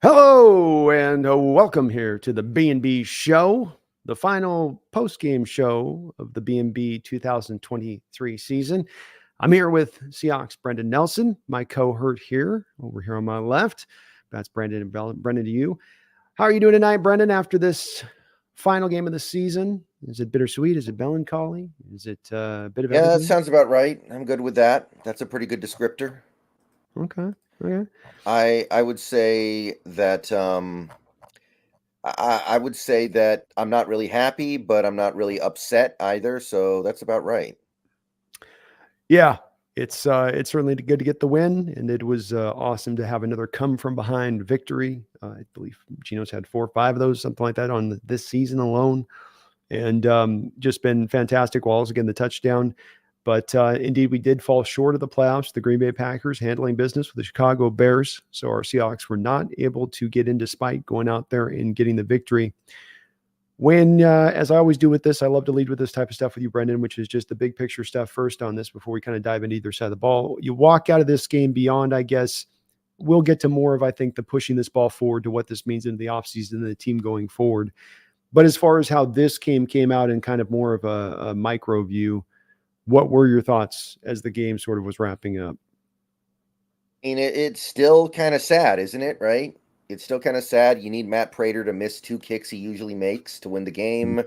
Hello and welcome here to the B&B show, the final post-game show of the B&B 2023 season. I'm here with Seahawks Brendan Nelson, my cohort here, over here on my left. That's Brendan and Brendan to you. How are you doing tonight, Brendan, after this final game of the season? Is it bittersweet? Is it melancholy? Is it a bit of Yeah, that everything? sounds about right. I'm good with that. That's a pretty good descriptor. Okay. Okay. I would say that I would say that I'm not really happy, but I'm not really upset either. So that's about right. Yeah, it's certainly good to get the win, and it was awesome to have another come from behind victory. I believe Gino's had 4 or 5 of those, something like that, on this season alone, and just been fantastic. Walls again, the touchdown, but indeed we did fall short of the playoffs. The Green Bay Packers handling business with the Chicago Bears, so our Seahawks were not able to get in despite going out there and getting the victory. When, as I always do with this, I love to lead with this type of stuff with you, Brendan, which is just the big picture stuff first on this before we kind of dive into either side of the ball. You walk out of this game beyond, I guess, we'll get to more of, I think, the pushing this ball forward to what this means into the offseason and the team going forward. But as far as how this game came out in kind of more of a micro view, what were your thoughts as the game sort of was wrapping up? I mean, it's still kind of sad, isn't it? Right? It's still kind of sad. You need Matt Prater to miss 2 kicks he usually makes to win the game.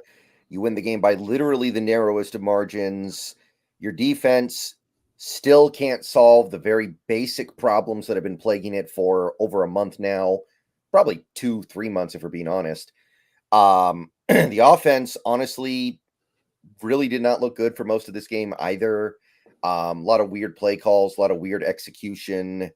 You win the game by literally the narrowest of margins. Your defense still can't solve the very basic problems that have been plaguing it for over a month now, probably 2, 3 months if we're being honest. The offense, honestly, really did not look good for most of this game either. A lot of weird play calls, a lot of weird execution.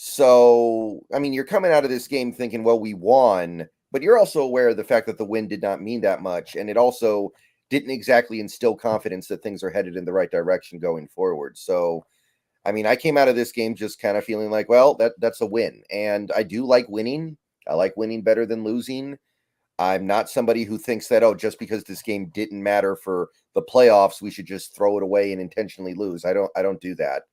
So, I mean, you're coming out of this game thinking, well, we won, but you're also aware of the fact that the win did not mean that much. And it also didn't exactly instill confidence that things are headed in the right direction going forward. So, I mean, I came out of this game just kind of feeling like, well, that's a win. And I do like winning. I like winning better than losing. I'm not somebody who thinks that, oh, just because this game didn't matter for the playoffs, we should just throw it away and intentionally lose. I don't do that.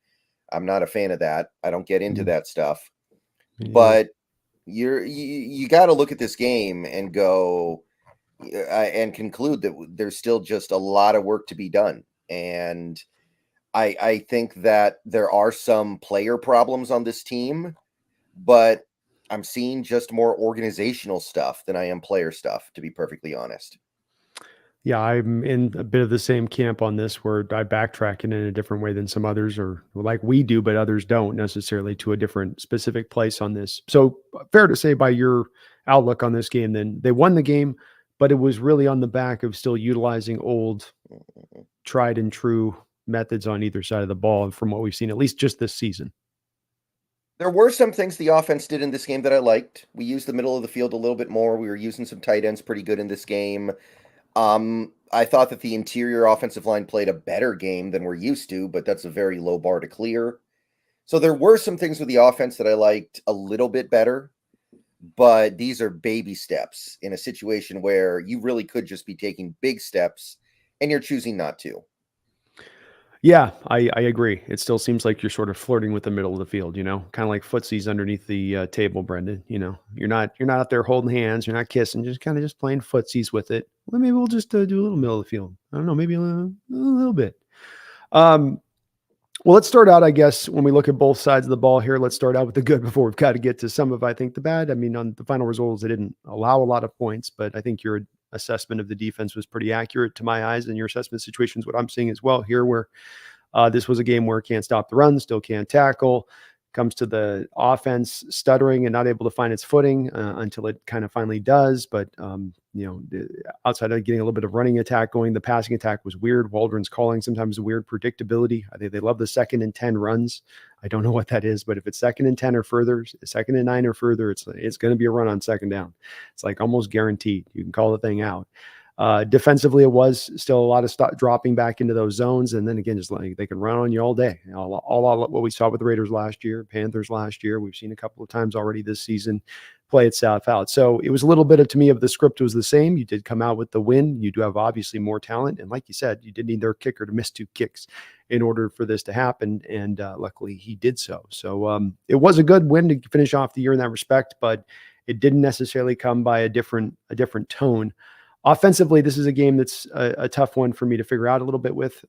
I'm not a fan of that. I don't get into Mm, that stuff. yeah. But you got to look at this game and go and conclude that there's still just a lot of work to be done. And I think that there are some player problems on this team, but I'm seeing just more organizational stuff than I am player stuff, to be perfectly honest. Yeah, I'm in a bit of the same camp on this where I backtrack it in a different way than some others, or like we do, but others don't necessarily, to a different specific place on this. So fair to say, by your outlook on this game, then they won the game, but it was really on the back of still utilizing old, tried and true methods on either side of the ball from what we've seen, at least just this season. There were some things the offense did in this game that I liked. We used the middle of the field a little bit more. We were using some tight ends pretty good in this game. I thought that the interior offensive line played a better game than we're used to, but that's a very low bar to clear. So there were some things with the offense that I liked a little bit better, but these are baby steps in a situation where you really could just be taking big steps and you're choosing not to. Yeah, I agree. It still seems like you're sort of flirting with the middle of the field, kind of like footsies underneath the table, Brendan. You're not out there holding hands, you're not kissing, just kind of just playing footsies with it. Well, maybe we'll just do a little middle of the field. I don't know, maybe a little bit. Um, well, let's start out, I guess, when we look at both sides of the ball here. Let's start out with the good before we've got to get to some of, I think, the bad. I mean, on the final results, they didn't allow a lot of points, but I think your assessment of the defense was pretty accurate to my eyes, and your assessment situation is what I'm seeing as well here, where this was a game where can't stop the run, still can't tackle. Comes to the offense stuttering and not able to find its footing until it kind of finally does. But outside of getting a little bit of running attack going, the passing attack was weird. Waldron's calling sometimes weird predictability. I think they love the 2nd and 10 runs. I don't know what that is, but if it's 2nd and 10 or further, 2nd and 9 or further, it's going to be a run on 2nd down. It's like almost guaranteed. You can call the thing out. Defensively, it was still a lot of dropping back into those zones. And then again, just like they can run on you all day. All what we saw with the Raiders last year, Panthers last year, we've seen a couple of times already this season play itself out. So it was a little bit of, to me, of the script was the same. You did come out with the win. You do have obviously more talent. And like you said, you did need their kicker to miss 2 kicks in order for this to happen. And luckily he did so. So it was a good win to finish off the year in that respect, but It didn't necessarily come by a different tone. Offensively, this is a game that's a tough one for me to figure out a little bit with.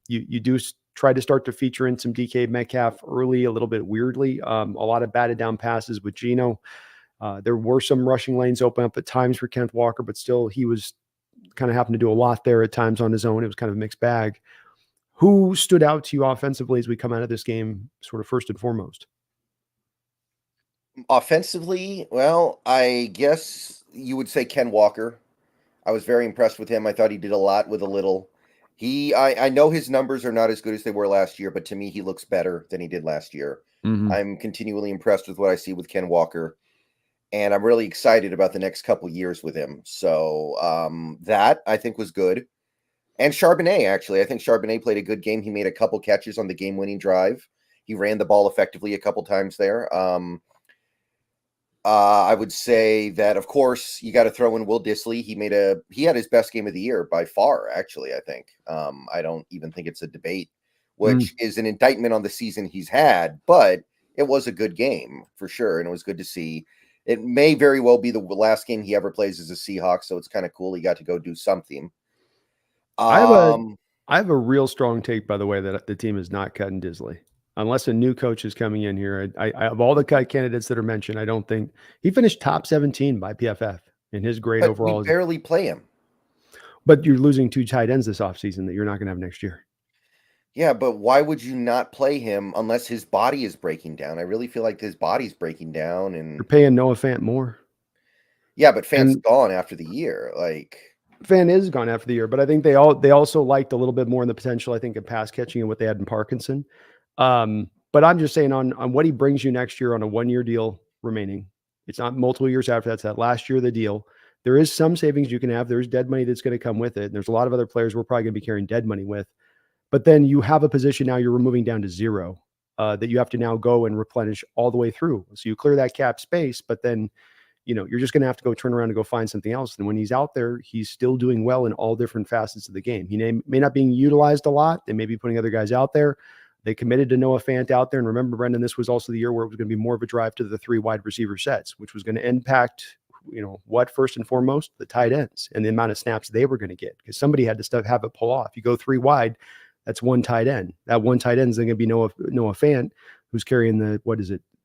You do try to start to feature in some DK Metcalf early, a little bit weirdly. A lot of batted down passes with Geno. There were some rushing lanes open up at times for Kenneth Walker, but still he was kind of having to do a lot there at times on his own. It was kind of a mixed bag. Who stood out to you offensively as we come out of this game, sort of first and foremost? Offensively, well, I guess you would say Ken Walker. I was very impressed with him. I thought he did a lot with a little. I know his numbers are not as good as they were last year, but to me, he looks better than he did last year. Mm-hmm. I'm continually impressed with what I see with Ken Walker, and I'm really excited about the next couple years with him. So that I think was good. And Charbonnet, actually, I think Charbonnet played a good game. He made a couple catches on the game-winning drive. He ran the ball effectively a couple times there. I would say that, of course, you got to throw in Will Dissly. He had his best game of the year by far, actually, I think. I don't even think it's a debate, which is an indictment on the season he's had, but it was a good game for sure, and it was good to see. It may very well be the last game he ever plays as a Seahawk, so it's kind of cool he got to go do something. I have a real strong take, by the way, that the team is not cutting Disley unless a new coach is coming in here. I of all the cut candidates that are mentioned, I don't think he finished top 17 by PFF in his grade But overall. we barely play him. But you're losing 2 tight ends this offseason that you're not going to have next year. Yeah, but why would you not play him unless his body is breaking down? I really feel like his body's breaking down, and You're paying Noah Fant more. yeah, but Fant's gone after the year. Like Fant is gone after the year, but I think they also liked a little bit more in the potential, I think, of pass catching and what they had in Parkinson. But I'm just saying on what he brings you next year on a 1-year deal remaining. It's not multiple years after that's that last year of the deal. There is some savings you can have. There's dead money that's going to come with it. And there's a lot of other players we're probably going to be carrying dead money with. But then you have a position now you're removing down to 0 that you have to now go and replenish all the way through. So you clear that cap space, but then you're just going to have to go turn around and go find something else. And when he's out there, he's still doing well in all different facets of the game. He may not be utilized a lot. They may be putting other guys out there. They committed to Noah Fant out there. And remember, Brendan, this was also the year where it was going to be more of a drive to the 3 wide receiver sets, which was going to impact, what first and foremost, the tight ends and the amount of snaps they were going to get, because somebody had to have it pull off. You go 3 wide, that's 1 tight end. That 1 tight end is going to be Noah Fant, who's carrying the,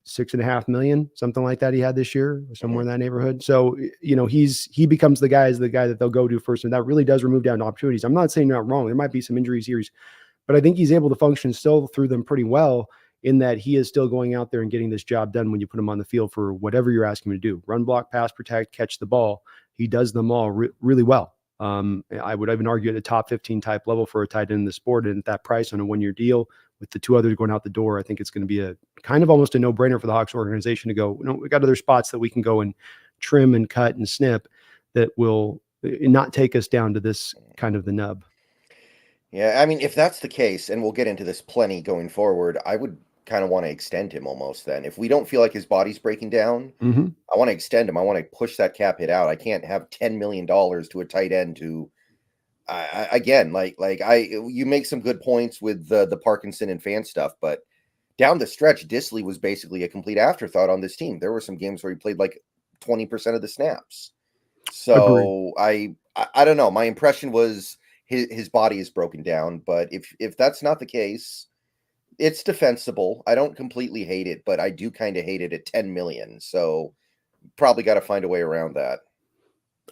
6.5 million, something like that he had this year, somewhere in that neighborhood. So, he becomes the guy that they'll go to first. And that really does remove down opportunities. I'm not saying you're not wrong. There might be some injuries here, but I think he's able to function still through them pretty well, in that he is still going out there and getting this job done when you put him on the field for whatever you're asking him to do. Run, block, pass, protect, catch the ball. He does them all really well. I would even argue at a top 15 type level for a tight end in the sport, and at that price on a 1-year deal with the 2 others going out the door, I think it's going to be a kind of almost a no-brainer for the Hawks organization to go, we got other spots that we can go and trim and cut and snip that will not take us down to this kind of the nub. Yeah, I mean, if that's the case, and we'll get into this plenty going forward, I would kind of want to extend him almost then. If we don't feel like his body's breaking down, I want to extend him. I want to push that cap hit out. I can't have $10 million to a tight end who, again, you make some good points with the Parkinson and Fan stuff, but down the stretch, Dissly was basically a complete afterthought on this team. There were some games where he played like 20% of the snaps. So I don't know. My impression was his body is broken down, but if that's not the case, it's defensible. I don't completely hate it, but I do kind of hate it at 10 million. So probably got to find a way around that.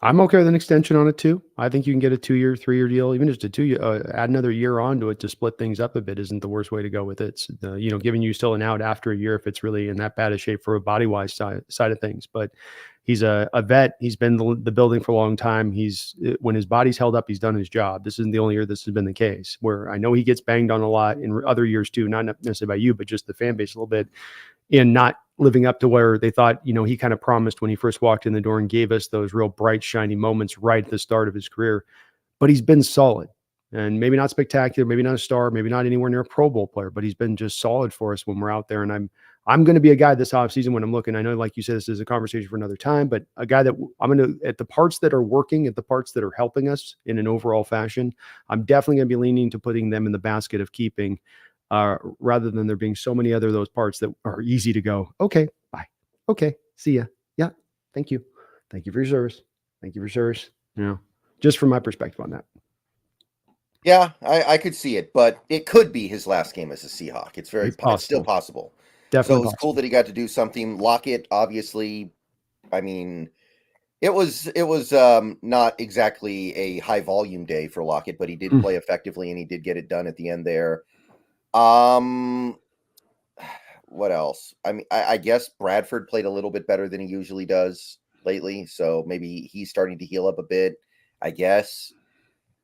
I'm okay with an extension on it too. I think you can get a 2-year, 3-year deal, even just a 2-year, add another year onto it to split things up a bit isn't the worst way to go with it. It's, giving you still an out after a year if it's really in that bad of shape for a body-wise side of things. But he's a vet. He's been the building for a long time. When his body's held up, he's done his job. This isn't the only year this has been the case, where I know he gets banged on a lot in other years too, not necessarily by you, but just the fan base a little bit, in not living up to where they thought, he kind of promised when he first walked in the door and gave us those real bright, shiny moments right at the start of his career. But he's been solid, and maybe not spectacular, maybe not a star, maybe not anywhere near a Pro Bowl player, but he's been just solid for us when we're out there. And I'm going to be a guy this offseason when I'm looking. I know, like you said, this is a conversation for another time, but a guy that I'm going to, at the parts that are working, at the parts that are helping us in an overall fashion, I'm definitely going to be leaning to putting them in the basket of keeping, rather than there being so many other those parts that are easy to go, okay, bye. Okay, see ya. Yeah, Thank you. Thank you for your service. Thank you for your service. Just from my perspective on that. Yeah, I could see it, but it could be his last game as a Seahawk. It's still possible. Definitely So it was cool possible. that he got to do something. Lockett, obviously, I mean, it was not exactly a high volume day for Lockett, but he did play effectively and he did get it done at the end there. What else? I mean, I guess Bradford played a little bit better than he usually does lately, so maybe he's starting to heal up a bit, I guess.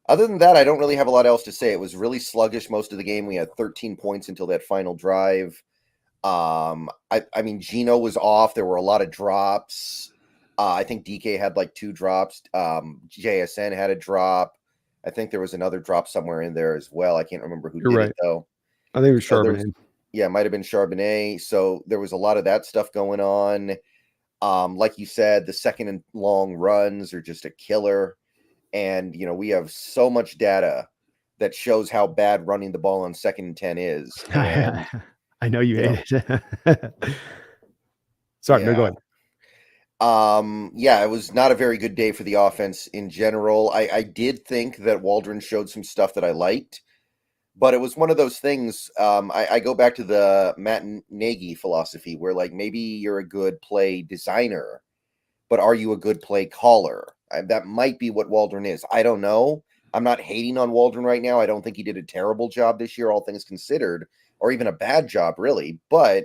Other than that, I don't really have a lot else to say. It was really sluggish most of the game. We had 13 points until that final drive. I mean, Geno was off. There were a lot of drops. I think DK had like 2 drops. JSN had a drop. I think there was another drop somewhere in there as well. I can't remember who You're did right. it though. I think it was Charbonnet. Yeah, it might have been Charbonnet. So there was a lot of that stuff going on. Like you said, the second and long runs are just a killer. And, we have so much data that shows how bad running the ball on 2nd and 10 is. And I know you hate it. Sorry, no, go ahead. Yeah, it was not a very good day for the offense in general. I did think that Waldron showed some stuff that I liked, but it was one of those things. I go back to the Matt Nagy philosophy where like maybe you're a good play designer, but are you a good play caller? That might be what Waldron is. I don't know. I'm not hating on Waldron right now. I don't think he did a terrible job this year, all things considered, or even a bad job, really. But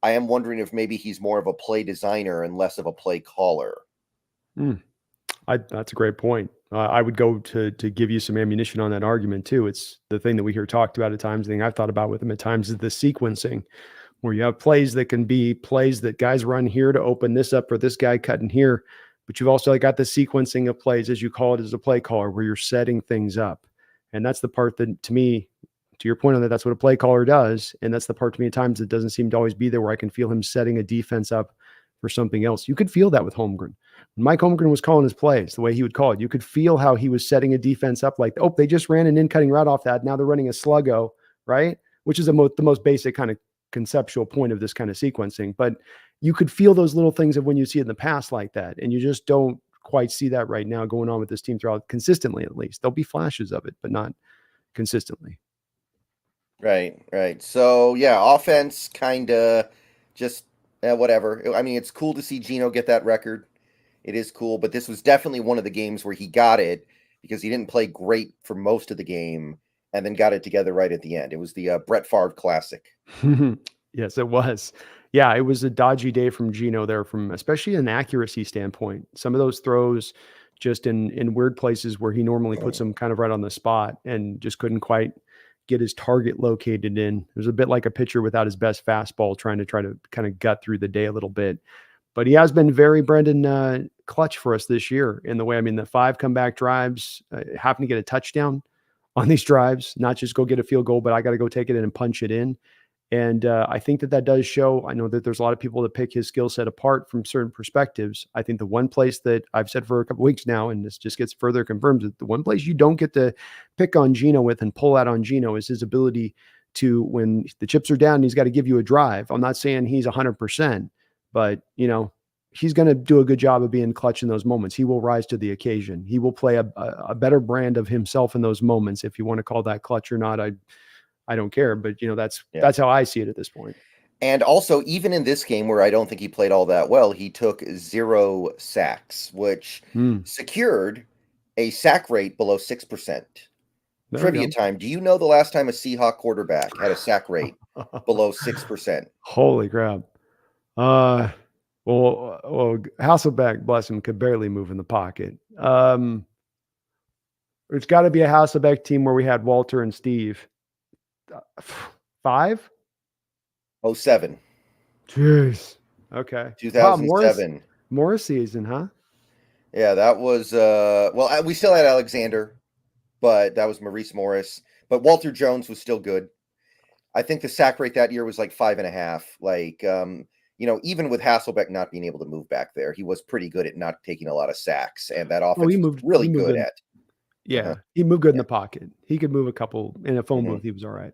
I am wondering if maybe he's more of a play designer and less of a play caller. That's a great point. I would go to give you some ammunition on that argument too. It's the thing that we hear talked about at times. The thing I've thought about with him at times is the sequencing, where you have plays that can be plays that guys run here to open this up for this guy cutting here. But you've also got the sequencing of plays, as you call it, as a play caller, where you're setting things up. And that's the part that, to me, to your point on that, that's what a play caller does. And that's the part to me at times that doesn't seem to always be there, where I can feel him setting a defense up for something else. You could feel that with Holmgren. When Mike Holmgren was calling his plays, the way he would call it, you could feel how he was setting a defense up like, oh, they just ran an in-cutting route off that. Now they're running a sluggo, right? Which is the most basic kind of conceptual point of this kind of sequencing. But you could feel those little things of when you see it in the past like that. And you just don't quite see that right now going on with this team throughout, consistently at least. There'll be flashes of it, but not consistently. Right. So, yeah, offense kind of just whatever. I mean, it's cool to see Geno get that record. It is cool, but this was definitely one of the games where he got it because he didn't play great for most of the game and then got it together right at the end. It was the Brett Favre classic. Yes, it was. Yeah, it was a dodgy day from Geno there, from especially an accuracy standpoint. Some of those throws just in weird places where he normally puts them kind of right on the spot and just couldn't quite get his target located in. It was a bit like a pitcher without his best fastball trying to kind of gut through the day a little bit. But he has been very, Brendan, clutch for us this year in the way. I mean, the 5 comeback drives, happen to get a touchdown on these drives, not just go get a field goal, but I got to go take it in and punch it in. And I think that does show. I know that there's a lot of people that pick his skill set apart from certain perspectives. I think the one place that I've said for a couple weeks now, and this just gets further confirmed, that the one place you don't get to pick on Geno with and pull out on Geno is his ability to, when the chips are down, he's got to give you a drive. I'm not saying he's 100%, but he's going to do a good job of being clutch in those moments. He will rise to the occasion. He will play a better brand of himself in those moments. If you want to call that clutch or not, I don't care, but that's how I see it at this point. And also, even in this game where I don't think he played all that well, he took 0 sacks, which secured a sack rate below 6%. Trivia time. Do you know the last time a Seahawk quarterback had a sack rate below 6%? Holy crap. Well, Hasselbeck, bless him, could barely move in the pocket. It's got to be a Hasselbeck team where we had Walter and Steve. 5? 07. Jeez. Okay. 2007. Morris season, huh? Yeah, that was we still had Alexander, but that was Maurice Morris. But Walter Jones was still good. I think the sack rate that year was like 5.5. Like even with Hasselbeck not being able to move back there, he was pretty good at not taking a lot of sacks, and that offense was really good at. Yeah, he moved good in the pocket. He could move a couple in a phone booth. He was all right.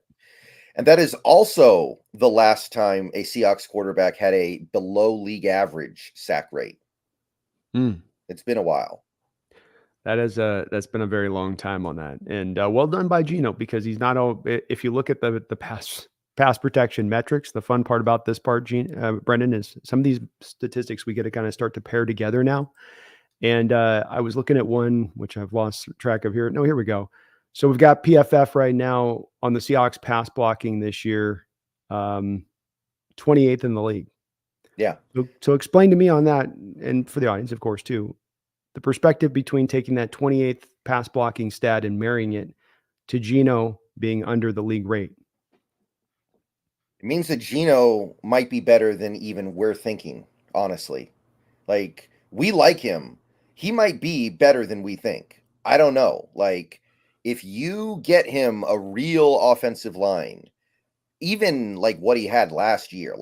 And that is also the last time a Seahawks quarterback had a below league average sack rate. Mm. It's been a while. That's been a very long time on that, and well done by Gino, because he's not all. If you look at the pass protection metrics, the fun part about this part, Brendan, is some of these statistics we get to kind of start to pair together now. And I was looking at one which I've lost track of here. No, here we go. So we've got PFF right now on the Seahawks pass blocking this year, 28th in the league. Yeah. So explain to me on that, and for the audience, of course, too, the perspective between taking that 28th pass blocking stat and marrying it to Gino being under the league rate. It means that Gino might be better than even we're thinking, honestly. Like, we like him. He might be better than we think. I don't know. Like, if you get him a real offensive line, even like what he had last year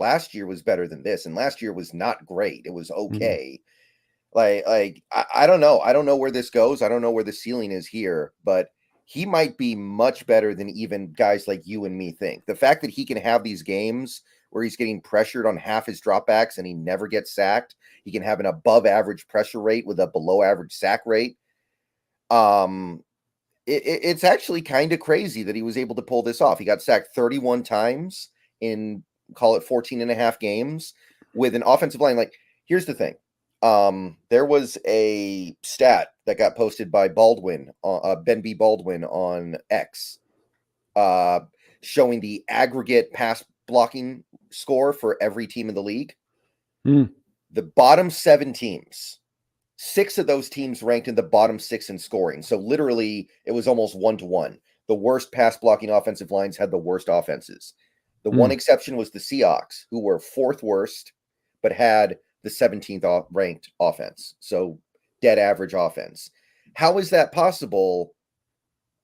was better than this, and last year was not great. It was okay. I don't know. I don't know where this goes. I don't know where the ceiling is here, but he might be much better than even guys like you and me think. The fact that he can have these games where he's getting pressured on half his dropbacks and he never gets sacked. He can have an above average pressure rate with a below average sack rate. It's actually kind of crazy that he was able to pull this off. He got sacked 31 times in, call it 14 and a half games with an offensive line. Like, here's the thing. There was a stat that got posted by Ben B. Baldwin on X, showing the aggregate pass blocking score for every team in the league. The bottom 7 teams, 6 of those teams ranked in the bottom 6 in scoring. So literally it was almost 1-to-1. The worst pass blocking offensive lines had the worst offenses. The one exception was the Seahawks, who were 4th worst, but had the 17th ranked offense. So dead average offense. How is that possible?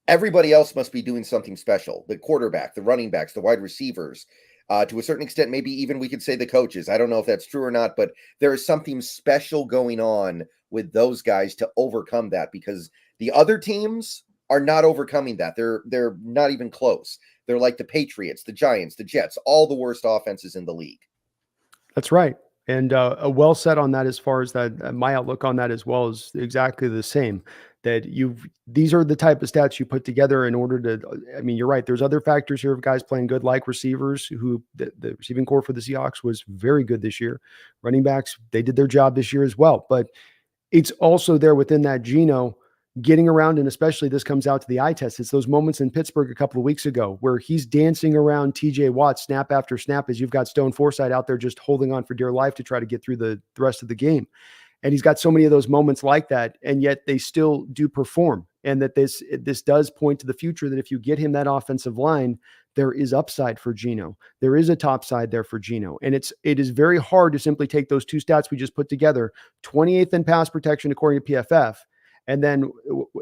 Everybody else must be doing something special. The quarterback, the running backs, the wide receivers, to a certain extent, maybe even we could say the coaches. I don't know if that's true or not, but there is something special going on with those guys to overcome that, because the other teams are not overcoming that. They're not even close. They're like the Patriots, the Giants, the Jets, all the worst offenses in the league. That's right. And a well said on that, as far as that, my outlook on that as well is exactly the same. That these are the type of stats you put together in order to, I mean, you're right. There's other factors here of guys playing good, like receivers, who the receiving core for the Seahawks was very good this year. Running backs, they did their job this year as well. But it's also there within that Gino getting around, and especially this comes out to the eye test. It's those moments in Pittsburgh a couple of weeks ago where he's dancing around TJ Watt snap after snap, as you've got Stone Forsythe out there just holding on for dear life to try to get through the rest of the game. And he's got so many of those moments like that, and yet they still do perform. And that this does point to the future, that if you get him that offensive line, there is upside for Gino. There is a top side there for Gino. And it is very hard to simply take those two stats we just put together, 28th in pass protection according to PFF, and then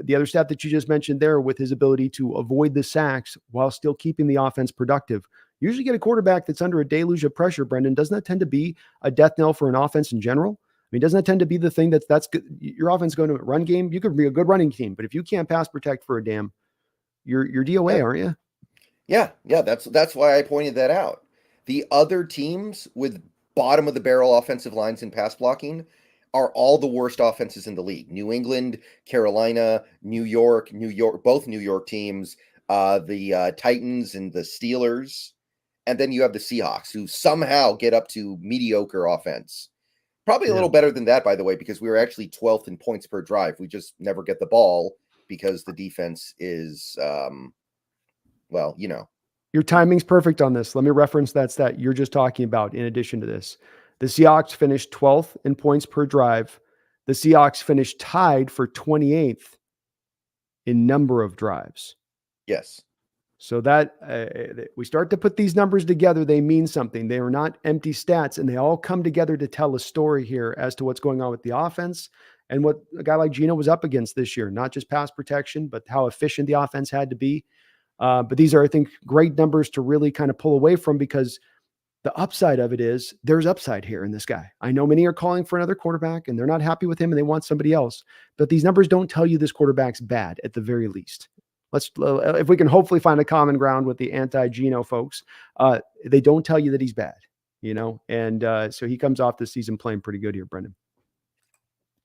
the other stat that you just mentioned there, with his ability to avoid the sacks while still keeping the offense productive. Usually get a quarterback that's under a deluge of pressure, Brendan. Doesn't that tend to be a death knell for an offense in general? I mean, doesn't that tend to be the thing that's good? Your offense going to a run game, you could be a good running team, but if you can't pass protect for a damn, you're DOA, aren't you? Yeah. That's why I pointed that out. The other teams with bottom of the barrel offensive lines in pass blocking are all the worst offenses in the league. New England, Carolina, New York, both New York teams, the Titans and the Steelers. And then you have the Seahawks, who somehow get up to mediocre offense. Probably a little better than that, by the way, because we were actually 12th in points per drive. We just never get the ball because the defense is, well, you know. Your timing's perfect on this. Let me reference that stat you're just talking about in addition to this. The Seahawks finished 12th in points per drive. The Seahawks finished tied for 28th in number of drives. Yes. So that we start to put these numbers together, they mean something. They are not empty stats, and they all come together to tell a story here as to what's going on with the offense and what a guy like Gino was up against this year. Not just pass protection, but how efficient the offense had to be. But these are, I think, great numbers to really kind of pull away from, because the upside of it is there's upside here in this guy. I know many are calling for another quarterback and they're not happy with him and they want somebody else, but these numbers don't tell you this quarterback's bad at the very least. If we can hopefully find a common ground with the anti-Gino folks, they don't tell you that he's bad, and so he comes off this season playing pretty good here, Brendan.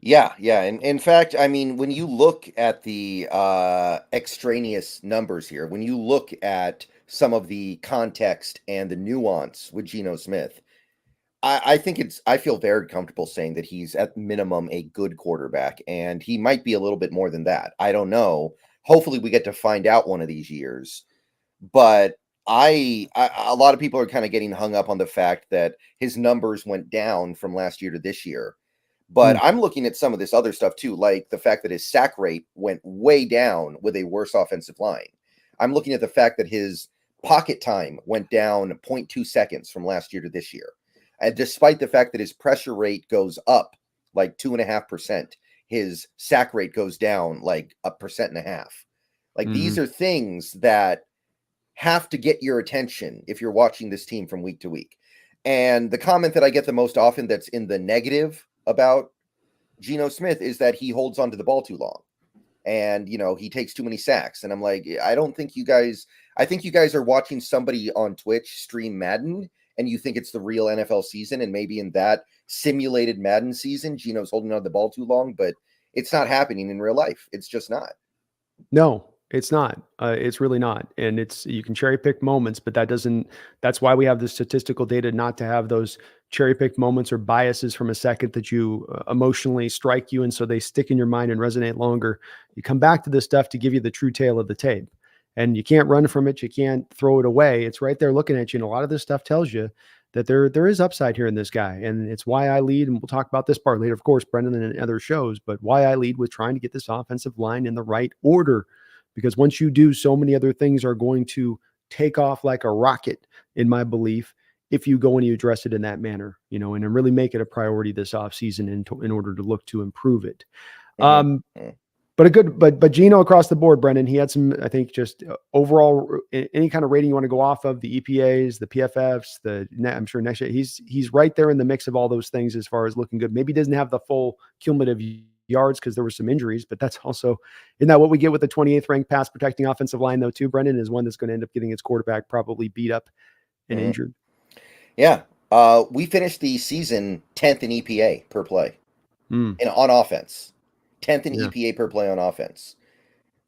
Yeah, yeah. And in fact, I mean, when you look at the extraneous numbers here, when you look at some of the context and the nuance with Geno Smith, I think I feel very comfortable saying that he's at minimum a good quarterback, and he might be a little bit more than that. I don't know. Hopefully, we get to find out one of these years. But a lot of people are kind of getting hung up on the fact that his numbers went down from last year to this year. But Hmm. I'm looking at some of this other stuff too, like the fact that his sack rate went way down with a worse offensive line. I'm looking at the fact that his pocket time went down zero point 0.2 seconds from last year to this year. And despite the fact that his pressure rate goes up like 2.5%, his sack rate goes down like 1.5%. Like Hmm. these are things that have to get your attention if you're watching this team from week to week. And the comment that I get the most often that's in the negative about Geno Smith is that he holds onto the ball too long. And he takes too many sacks. And I'm like, I think you guys are watching somebody on Twitch stream Madden and you think it's the real NFL season. And maybe in that simulated Madden season, Geno's holding on the ball too long, but it's not happening in real life. It's just not. No, it's not. It's really not. And you can cherry pick moments, but that's why we have the statistical data not to have those cherry picked moments or biases from a second that you emotionally strike you. And so they stick in your mind and resonate longer. You come back to this stuff to give you the true tale of the tape. And you can't run from it. You can't throw it away. It's right there looking at you. And a lot of this stuff tells you that there is upside here in this guy. And it's why I lead, and we'll talk about this part later, of course, Brendan, and in other shows, but why I lead with trying to get this offensive line in the right order. Because once you do, so many other things are going to take off like a rocket, in my belief, if you go and you address it in that manner, and then really make it a priority this offseason in order to look to improve it. Mhm, Um, mhm, but Gino across the board, Brendan, he had some, I think, just overall any kind of rating you want to go off of, the EPAs, the PFFs, I'm sure next year he's right there in the mix of all those things as far as looking good. Maybe he doesn't have the full cumulative yards because there were some injuries, but that's also, isn't that what we get with the 28th ranked pass protecting offensive line though too, Brendan, is one that's going to end up getting its quarterback probably beat up and mhm. injured. Yeah. We finished the season 10th in EPA per play Mm, on offense. 10th in yeah. EPA per play on offense.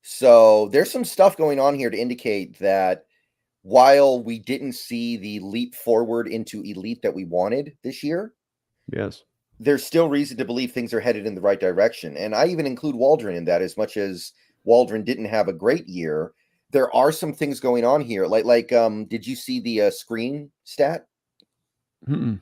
So there's some stuff going on here to indicate that while we didn't see the leap forward into elite that we wanted this year, Yes. there's still reason to believe things are headed in the right direction. And I even include Waldron in that, as much as Waldron didn't have a great year. There are some things going on here. Did you see the screen stat? Mm-mm.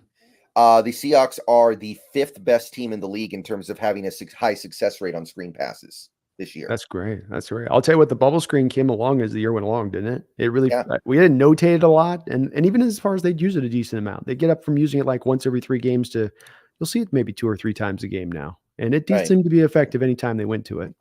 The Seahawks are the fifth best team in the league in terms of having a high success rate on screen passes this year. That's great. That's great. I'll tell you what, the bubble screen came along as the year went along, didn't it? It really, Yeah, we didn't notate it a lot, and even as far as they'd use it a decent amount, they get up from using it like once every 3 games to, you'll see it maybe 2 or 3 times a game now, and it did right. seem to be effective anytime they went to it.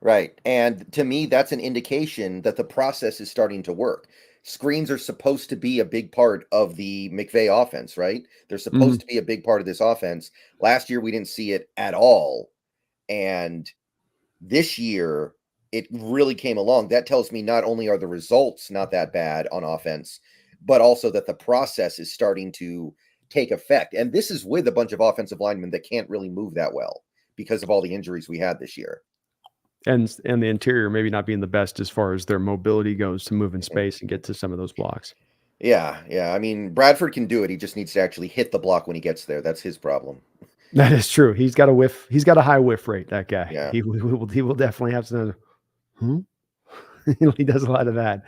Right. And to me, that's an indication that the process is starting to work. Screens are supposed to be a big part of the McVay offense, right? They're Mhm. supposed to be a big part of this offense. Last year, we didn't see it at all. And this year, it really came along. That tells me not only are the results not that bad on offense, but also that the process is starting to take effect. And this is with a bunch of offensive linemen that can't really move that well because of all the injuries we had this year. And the interior maybe not being the best as far as their mobility goes to move in Mhm. space and get to some of those blocks. Yeah, yeah. I mean, Bradford can do it. He just needs to actually hit the block when he gets there. That's his problem. That is true. He's got a high whiff rate, that guy. Yeah. He will definitely have some, "Hmm?" He does a lot of that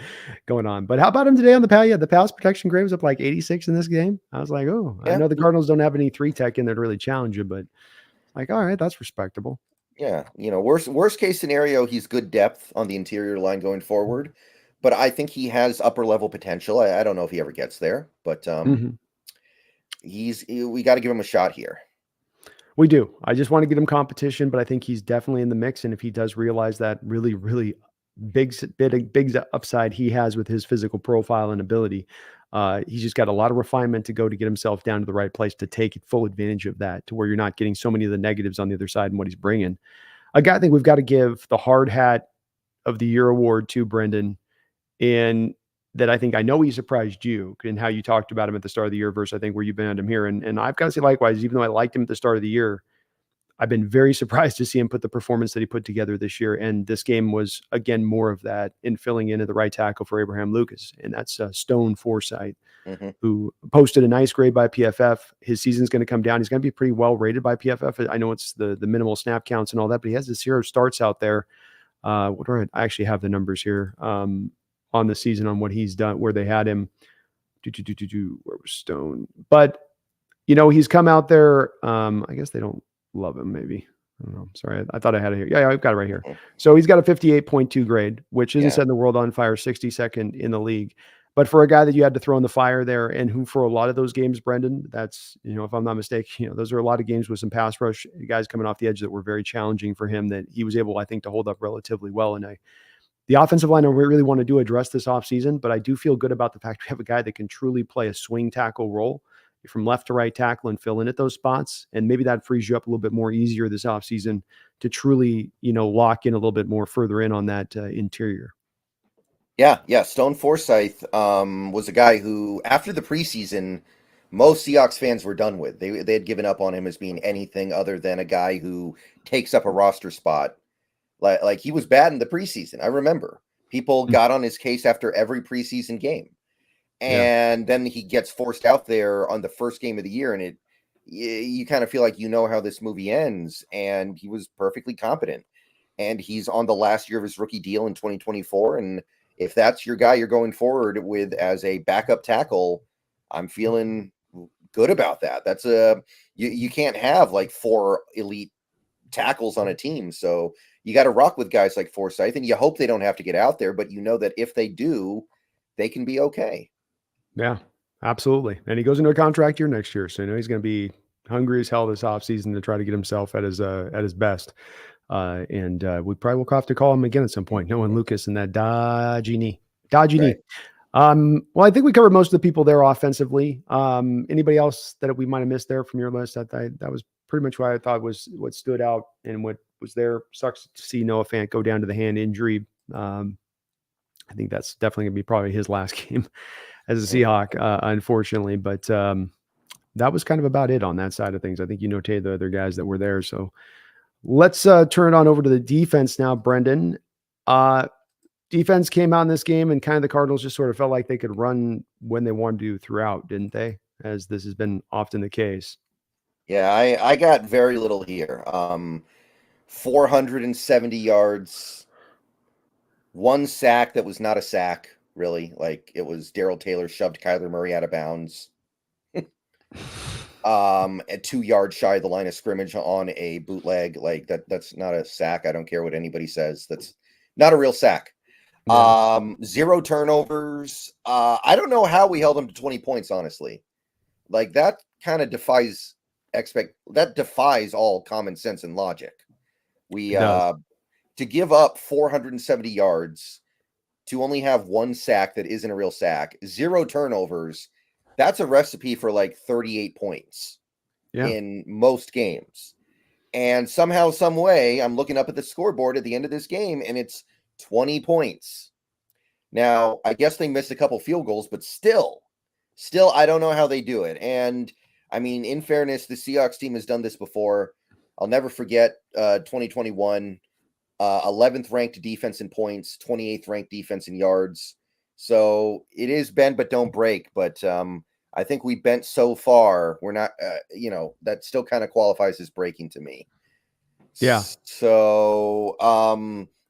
going on. But how about him today on the pal? Yeah, the pass protection grade was up like 86 in this game. I was like, oh, I Yeah. know the Cardinals don't have any 3 tech in there to really challenge you, but like, all right, that's respectable. Yeah. Worst case scenario, he's good depth on the interior line going forward. But I think he has upper level potential. I don't know if he ever gets there, but Mhm. we got to give him a shot here. We do. I just want to get him competition, but I think he's definitely in the mix. And if he does realize that really, really big upside he has with his physical profile and ability, he's just got a lot of refinement to go to get himself down to the right place to take full advantage of that, to where you're not getting so many of the negatives on the other side and what he's bringing. I think we've got to give the hard hat of the year award to Brendan, and that I know he surprised you in how you talked about him at the start of the year versus I think where you've been at him here. And I've got to say likewise, even though I liked him at the start of the year, I've been very surprised to see him put the performance that he put together this year. And this game was, again, more of that in filling in at the right tackle for Abraham Lucas. And that's Stone Forsythe, who posted a nice grade by PFF. His season's going to come down. He's going to be pretty well rated by PFF. I know it's the minimal snap counts and all that, but he has 0 starts out there. I actually have the numbers here on the season on what he's done, where they had him. Where was Stone? But, he's come out there. I guess they don't love him, maybe. I don't know. Sorry. I thought I had it here. Yeah, I've got it right here. So he's got a 58.2 grade, which isn't setting the world on fire, 62nd in the league. But for a guy that you had to throw in the fire there, and who for a lot of those games, Brendan, that's, if I'm not mistaken, those are a lot of games with some pass rush guys coming off the edge that were very challenging for him, that he was able, I think, to hold up relatively well. And the offensive line, I really want to address this offseason, but I do feel good about the fact we have a guy that can truly play a swing tackle role from left to right tackle and fill in at those spots. And maybe that frees you up a little bit more easier this offseason to truly, lock in a little bit more further in on that interior. Yeah. Stone Forsythe was a guy who, after the preseason, most Seahawks fans were done with. They had given up on him as being anything other than a guy who takes up a roster spot. Like he was bad in the preseason. I remember people got on his case after every preseason game. And then he gets forced out there on the first game of the year, and you kind of feel like how this movie ends. And he was perfectly competent, and he's on the last year of his rookie deal in 2024. And if that's your guy you're going forward with as a backup tackle, I'm feeling good about that. That's you can't have like 4 elite tackles on a team, so you got to rock with guys like Forsythe, and you hope they don't have to get out there, but that if they do, they can be okay. Yeah, absolutely. And he goes into a contract year next year, so he's going to be hungry as hell this offseason to try to get himself at his best. And we probably will have to call him again at some point, knowing Lucas and that dodgy knee. Well, I think we covered most of the people there offensively. Anybody else that we might have missed there from your list? That was pretty much what I thought was what stood out and what was there. Sucks to see Noah Fant go down to the hand injury. I think that's definitely going to be probably his last game as a Seahawk, unfortunately. But that was kind of about it on that side of things. I think notated the other guys that were there. So let's turn it on over to the defense now, Brendan. Defense came out in this game, and kind of the Cardinals just sort of felt like they could run when they wanted to throughout, didn't they? As this has been often the case. Yeah, I got very little here. 470 yards, 1 sack that was not a sack, really. Like, it was Darrell Taylor shoved Kyler Murray out of bounds. At 2 yards shy of the line of scrimmage on a bootleg. Like, that's not a sack. I don't care what anybody says. That's not a real sack. Yeah. 0 turnovers. I don't know how we held them to 20 points, honestly. Like, that kind of defies all common sense and logic. We to give up 470 yards, to only have 1 sack that isn't a real sack, 0 turnovers, that's a recipe for like 38 points in most games. And somehow, some way, I'm looking up at the scoreboard at the end of this game, and it's 20 points. Now, I guess they missed a couple field goals, but still, I don't know how they do it. And I mean, in fairness, the Seahawks team has done this before. I'll never forget 2021, 11th ranked defense in points, 28th ranked defense in yards. So it is bend but don't break. But I think we bent so far, we're not, that still kind of qualifies as breaking to me. Yeah. So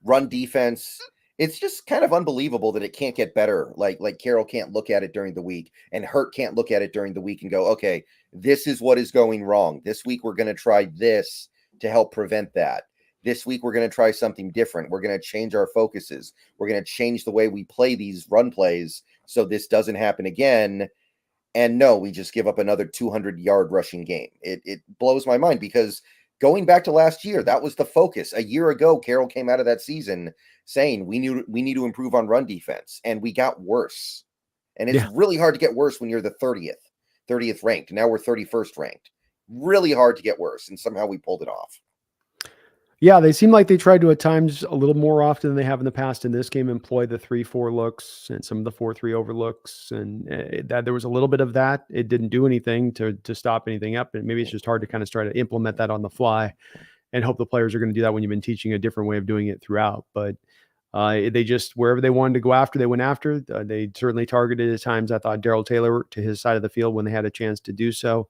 run defense, it's just kind of unbelievable that it can't get better. Like Carroll can't look at it during the week, and Hurt can't look at it during the week and go, okay, this is what is going wrong. This week we're going to try this to help prevent that. This week we're going to try something different. We're going to change our focuses. We're going to change the way we play these run plays so this doesn't happen again. And no, we just give up another 200-yard rushing game. It blows my mind, because going back to last year, that was the focus. A year ago, Carroll came out of that season saying we need to improve on run defense, and we got worse. And it's really hard to get worse when you're the 30th ranked. Now we're 31st ranked. Really hard to get worse, and somehow we pulled it off. Yeah, they seem like they tried to at times a little more often than they have in the past in this game employ the 3-4 looks and some of the 4-3 overlooks, and that there was a little bit of that. It didn't do anything to stop anything up, and maybe it's just hard to kind of try to implement that on the fly and hope the players are going to do that when you've been teaching a different way of doing it throughout. But they just wherever they wanted to go after, they went after. They certainly targeted at times. I thought Daryl Taylor to his side of the field when they had a chance to do so,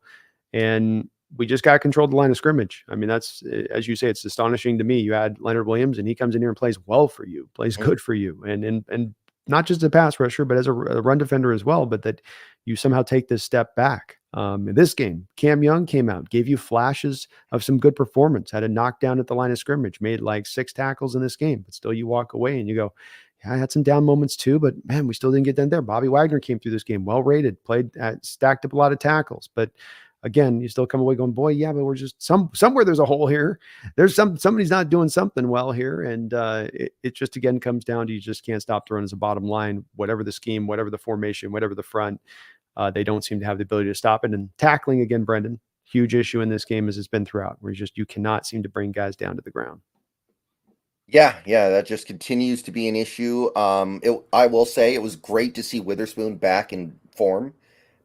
and we just got to control the line of scrimmage. I mean, that's as you say, it's astonishing to me. You add Leonard Williams, and he comes in here and plays well for you, plays Mhm. good for you, and not just a pass rusher, but as a run defender as well. But that you somehow take this step back. In this game, Cam Young came out, gave you flashes of some good performance, had a knockdown at the line of scrimmage, made like 6 tackles in this game, but still you walk away and you go, yeah, I had some down moments too, but man, we still didn't get done there. Bobby Wagner came through this game, well rated, played, stacked up a lot of tackles, but again, you still come away going, boy, yeah, but we're just somewhere there's a hole here. There's somebody's not doing something well here, and it just again comes down to you just can't stop the run as a bottom line, whatever the scheme, whatever the formation, whatever the front. They don't seem to have the ability to stop it. And tackling again, Brendan, huge issue in this game as it's been throughout, where you cannot seem to bring guys down to the ground. Yeah, that just continues to be an issue. I will say it was great to see Witherspoon back in form,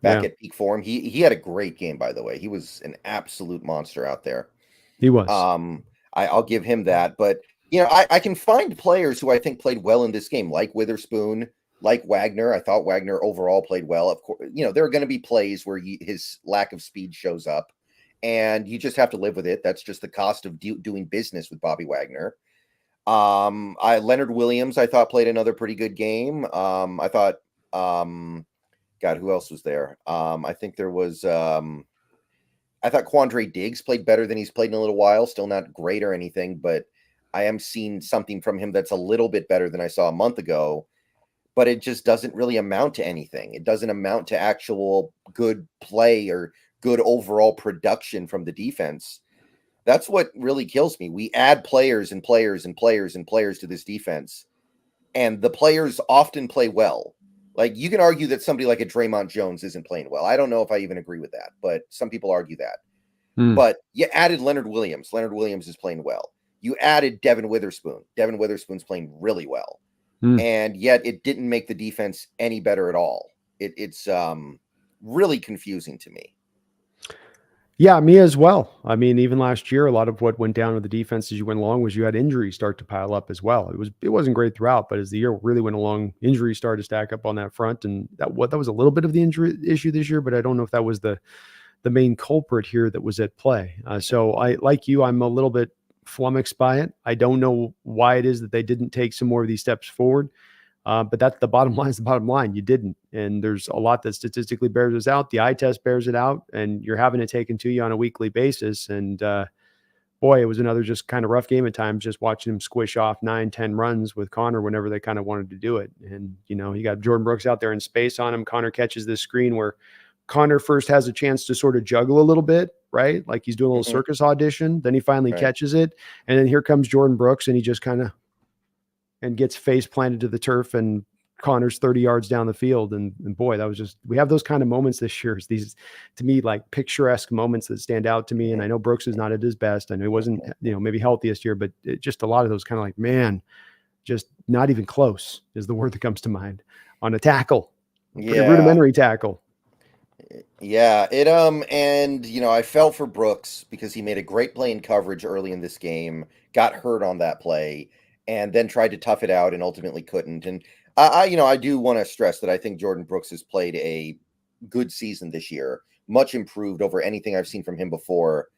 back Yeah, at peak form. He had a great game, by the way. He was an absolute monster out there. he was. Um, I'll give him that. But I can find players who I think played well in this game, like Witherspoon, like Wagner. I thought Wagner overall played well. Of course, there are going to be plays where his lack of speed shows up, and you just have to live with it. That's just the cost of doing business with Bobby Wagner. I Leonard Williams, I thought played another pretty good game. I thought, God, who else was there? I think there was, I thought Quandre Diggs played better than he's played in a little while. Still not great or anything, but I am seeing something from him that's a little bit better than I saw a month ago. But it just doesn't really amount to anything. It doesn't amount to actual good play or good overall production from the defense. That's what really kills me. We add players and players and players and players to this defense, and the players often play well. Like you can argue that somebody like a Dre'Mont Jones isn't playing well. I don't know if I even agree with that, but some people argue that. Hmm. But you added Leonard Williams. Leonard Williams is playing well. You added Devin Witherspoon. Devin Witherspoon's playing really well. Hmm. And yet it didn't make the defense any better at all. It's really confusing to me. Yeah, me as well. I mean, even last year, a lot of what went down with the defense as you went along was you had injuries start to pile up as well. It wasn't great throughout, but as the year really went along, injuries started to stack up on that front, and that was a little bit of the injury issue this year, but I don't know if that was the main culprit here that was at play. So I like you, I'm a little bit flummoxed by it. I don't know why it is that they didn't take some more of these steps forward. But that's the bottom line is the bottom line. You didn't. And there's a lot that statistically bears this out. The eye test bears it out, and you're having it taken to you on a weekly basis. And boy, it was another just kind of rough game at times, just watching him squish off 9, 10 runs with Connor whenever they kind of wanted to do it. And, you got Jordan Brooks out there in space on him. Connor catches this screen where Connor first has a chance to sort of juggle a little bit, right? Like he's doing a little Mhm. circus audition. Then he finally Right. catches it. And then here comes Jordan Brooks, and he just kind of and gets face planted to the turf, and Connor's 30 yards down the field. And boy, that was just, we have those kind of moments this year. It's these, to me, like picturesque moments that stand out to me. And Mhm. I know Brooks is not at his best. I know he wasn't, maybe healthiest year, but just a lot of those kind of like, man, just not even close is the word that comes to mind on a tackle, a pretty Yeah. rudimentary tackle. Yeah, and I felt for Brooks because he made a great play in coverage early in this game, got hurt on that play, and then tried to tough it out and ultimately couldn't. And I do want to stress that I think Jordan Brooks has played a good season this year, much improved over anything I've seen from him before.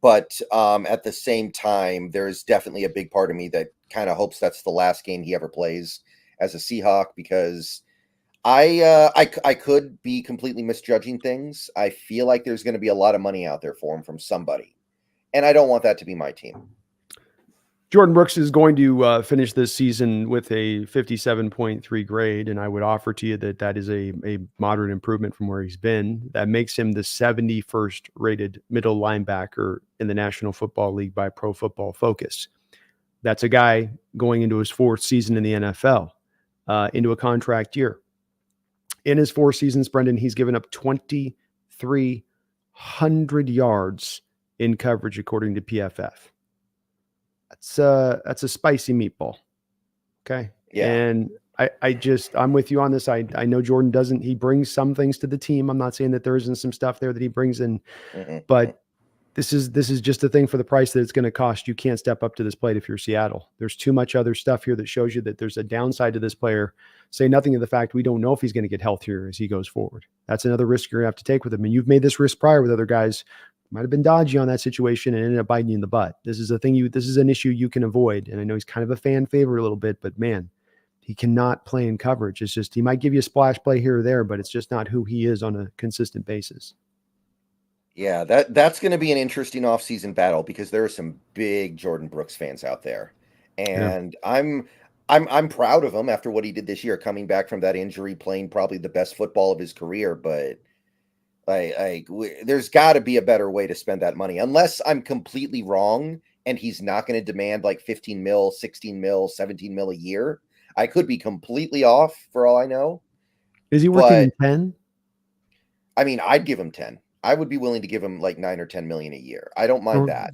But at the same time, there's definitely a big part of me that kind of hopes that's the last game he ever plays as a Seahawk because I could be completely misjudging things. I feel like there's going to be a lot of money out there for him from somebody, and I don't want that to be my team. Jordan Brooks is going to finish this season with a 57.3 grade, and I would offer to you that that is a moderate improvement from where he's been. That makes him the 71st rated middle linebacker in the National Football League by Pro Football Focus. That's a guy going into his 4th season in the NFL, into a contract year. In his 4 seasons, Brendan, he's given up 2,300 yards in coverage, according to PFF. That's a spicy meatball. Okay. Yeah. And I'm with you on this. I know Jordan doesn't, he brings some things to the team. I'm not saying that there isn't some stuff there that he brings in, Mm-hmm. but this is just a thing for the price that it's going to cost. You can't step up to this plate if you're Seattle. There's too much other stuff here that shows you that there's a downside to this player. Say nothing of the fact we don't know if he's going to get healthier as he goes forward. That's another risk you're going to have to take with him. And you've made this risk prior with other guys. Might have been dodgy on that situation and ended up biting you in the butt. This is an issue you can avoid. And I know he's kind of a fan favorite a little bit, but man, he cannot play in coverage. It's just, he might give you a splash play here or there, but it's just not who he is on a consistent basis. Yeah, that's going to be an interesting offseason battle because there are some big Jordan Brooks fans out there, Yeah. and I'm proud of him after what he did this year, coming back from that injury, playing probably the best football of his career. But there's got to be a better way to spend that money, unless I'm completely wrong and he's not going to demand like 15 mil, 16 mil, 17 mil a year. I could be completely off for all I know. Is he But working 10? I mean, I'd give him 10. I would be willing to give him like 9 or 10 million a year. I don't mind that.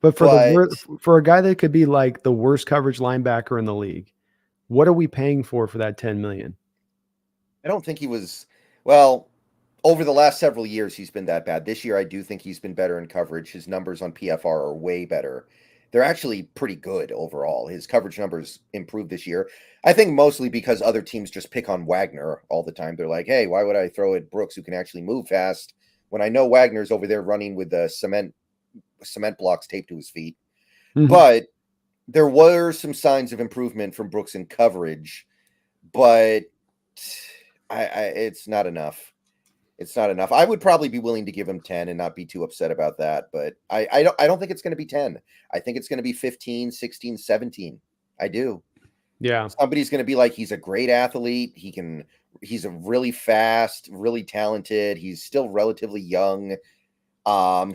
But But for a guy that could be like the worst coverage linebacker in the league, what are we paying for that 10 million? I don't think he was, well, over the last several years he's been that bad. This year I do think he's been better in coverage. His numbers on PFR are way better. They're actually pretty good overall. His coverage numbers improved this year. I think mostly because other teams just pick on Wagner all the time. They're like, "Hey, why would I throw at Brooks who can actually move fast when I know Wagner's over there running with the cement blocks taped to his feet?" Mm-hmm. But there were some signs of improvement from Brooks in coverage, but it's not enough. It's not enough. I would probably be willing to give him 10 and not be too upset about that, but I don't think it's going to be 10. I think it's going to be 15, 16, 17. I do. Yeah. Somebody's going to be like, he's a great athlete. He's a really fast, really talented. He's still relatively young.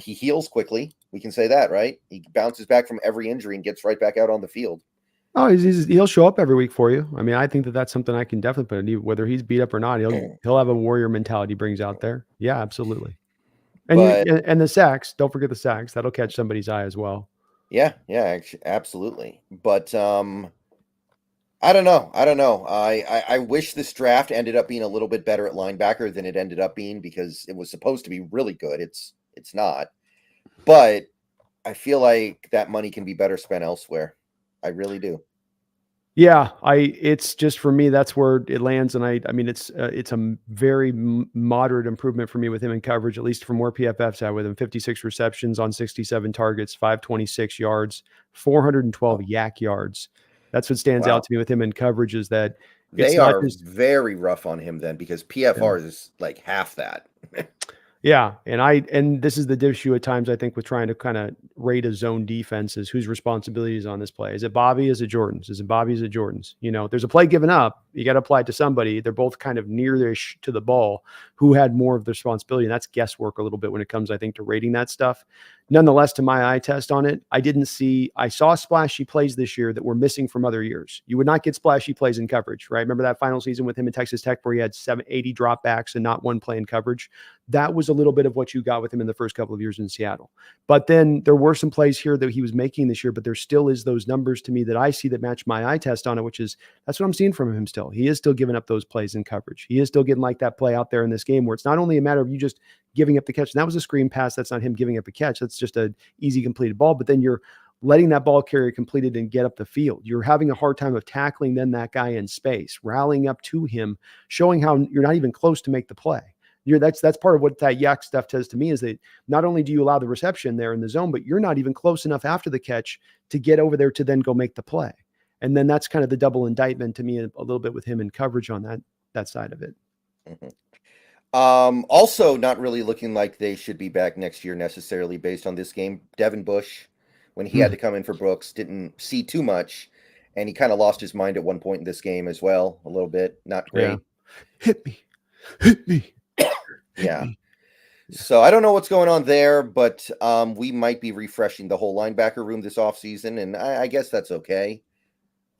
He heals quickly. We can say that, right? He bounces back from every injury and gets right back out on the field. Oh, he'll show up every week for you. I mean, I think that that's something I can definitely put in. Whether he's beat up or not, he'll have a warrior mentality he brings out there. Yeah, absolutely. But And the sacks, don't forget the sacks. That'll catch somebody's eye as well. yeah, actually, absolutely. But I don't know. I wish this draft ended up being a little bit better at linebacker than it ended up being, because it was supposed to be really good. It's not. But I feel like that money can be better spent elsewhere. I really do. Yeah, it's just, for me, that's where it lands, and I mean, it's a very moderate improvement for me with him in coverage, at least from where PFF's at with him. 56 receptions on 67 targets, 526 yards, 412 yak yards. That's what stands out Wow. to me with him in coverage, is that it's They not are just very rough on him then, because PFR is like half that. Yeah, and this is the issue at times, I think, with trying to kind of rate a zone defense, is whose responsibility is on this play. Is it Bobby? Is it Jordan's? Is it Bobby? Is it Jordan's? There's a play given up. You got to apply it to somebody. They're both kind of near-ish to the ball. Who had more of the responsibility? And that's guesswork a little bit when it comes, I think, to rating that stuff. Nonetheless, to my eye test on it, I saw splashy plays this year that were missing from other years. You would not get splashy plays in coverage, right? Remember that final season with him in Texas Tech where he had 80 dropbacks and not one play in coverage? That was a little bit of what you got with him in the first couple of years in Seattle. But then there were some plays here that he was making this year, but there still is those numbers to me that I see that match my eye test on it, which is, that's what I'm seeing from him still. He is still giving up those plays in coverage. He is still getting like that play out there in this game where it's not only a matter of you just giving up the catch. And that was a screen pass. That's not him giving up a catch. That's just an easy completed ball. But then you're letting that ball carrier completed and get up the field. You're having a hard time of tackling then that guy in space, rallying up to him, showing how you're not even close to make the play. That's part of what that yak stuff says to me, is that not only do you allow the reception there in the zone, but you're not even close enough after the catch to get over there to then go make the play. And then that's kind of the double indictment to me a little bit with him in coverage on that side of it. Mm-hmm. Also not really looking like they should be back next year necessarily based on this game. Devin Bush, when he had to come in for Brooks, didn't see too much, and he kind of lost his mind at one point in this game as well, a little bit. Not great. Yeah. Hit me. Yeah. So I don't know what's going on there, but we might be refreshing the whole linebacker room this offseason, and I guess that's okay.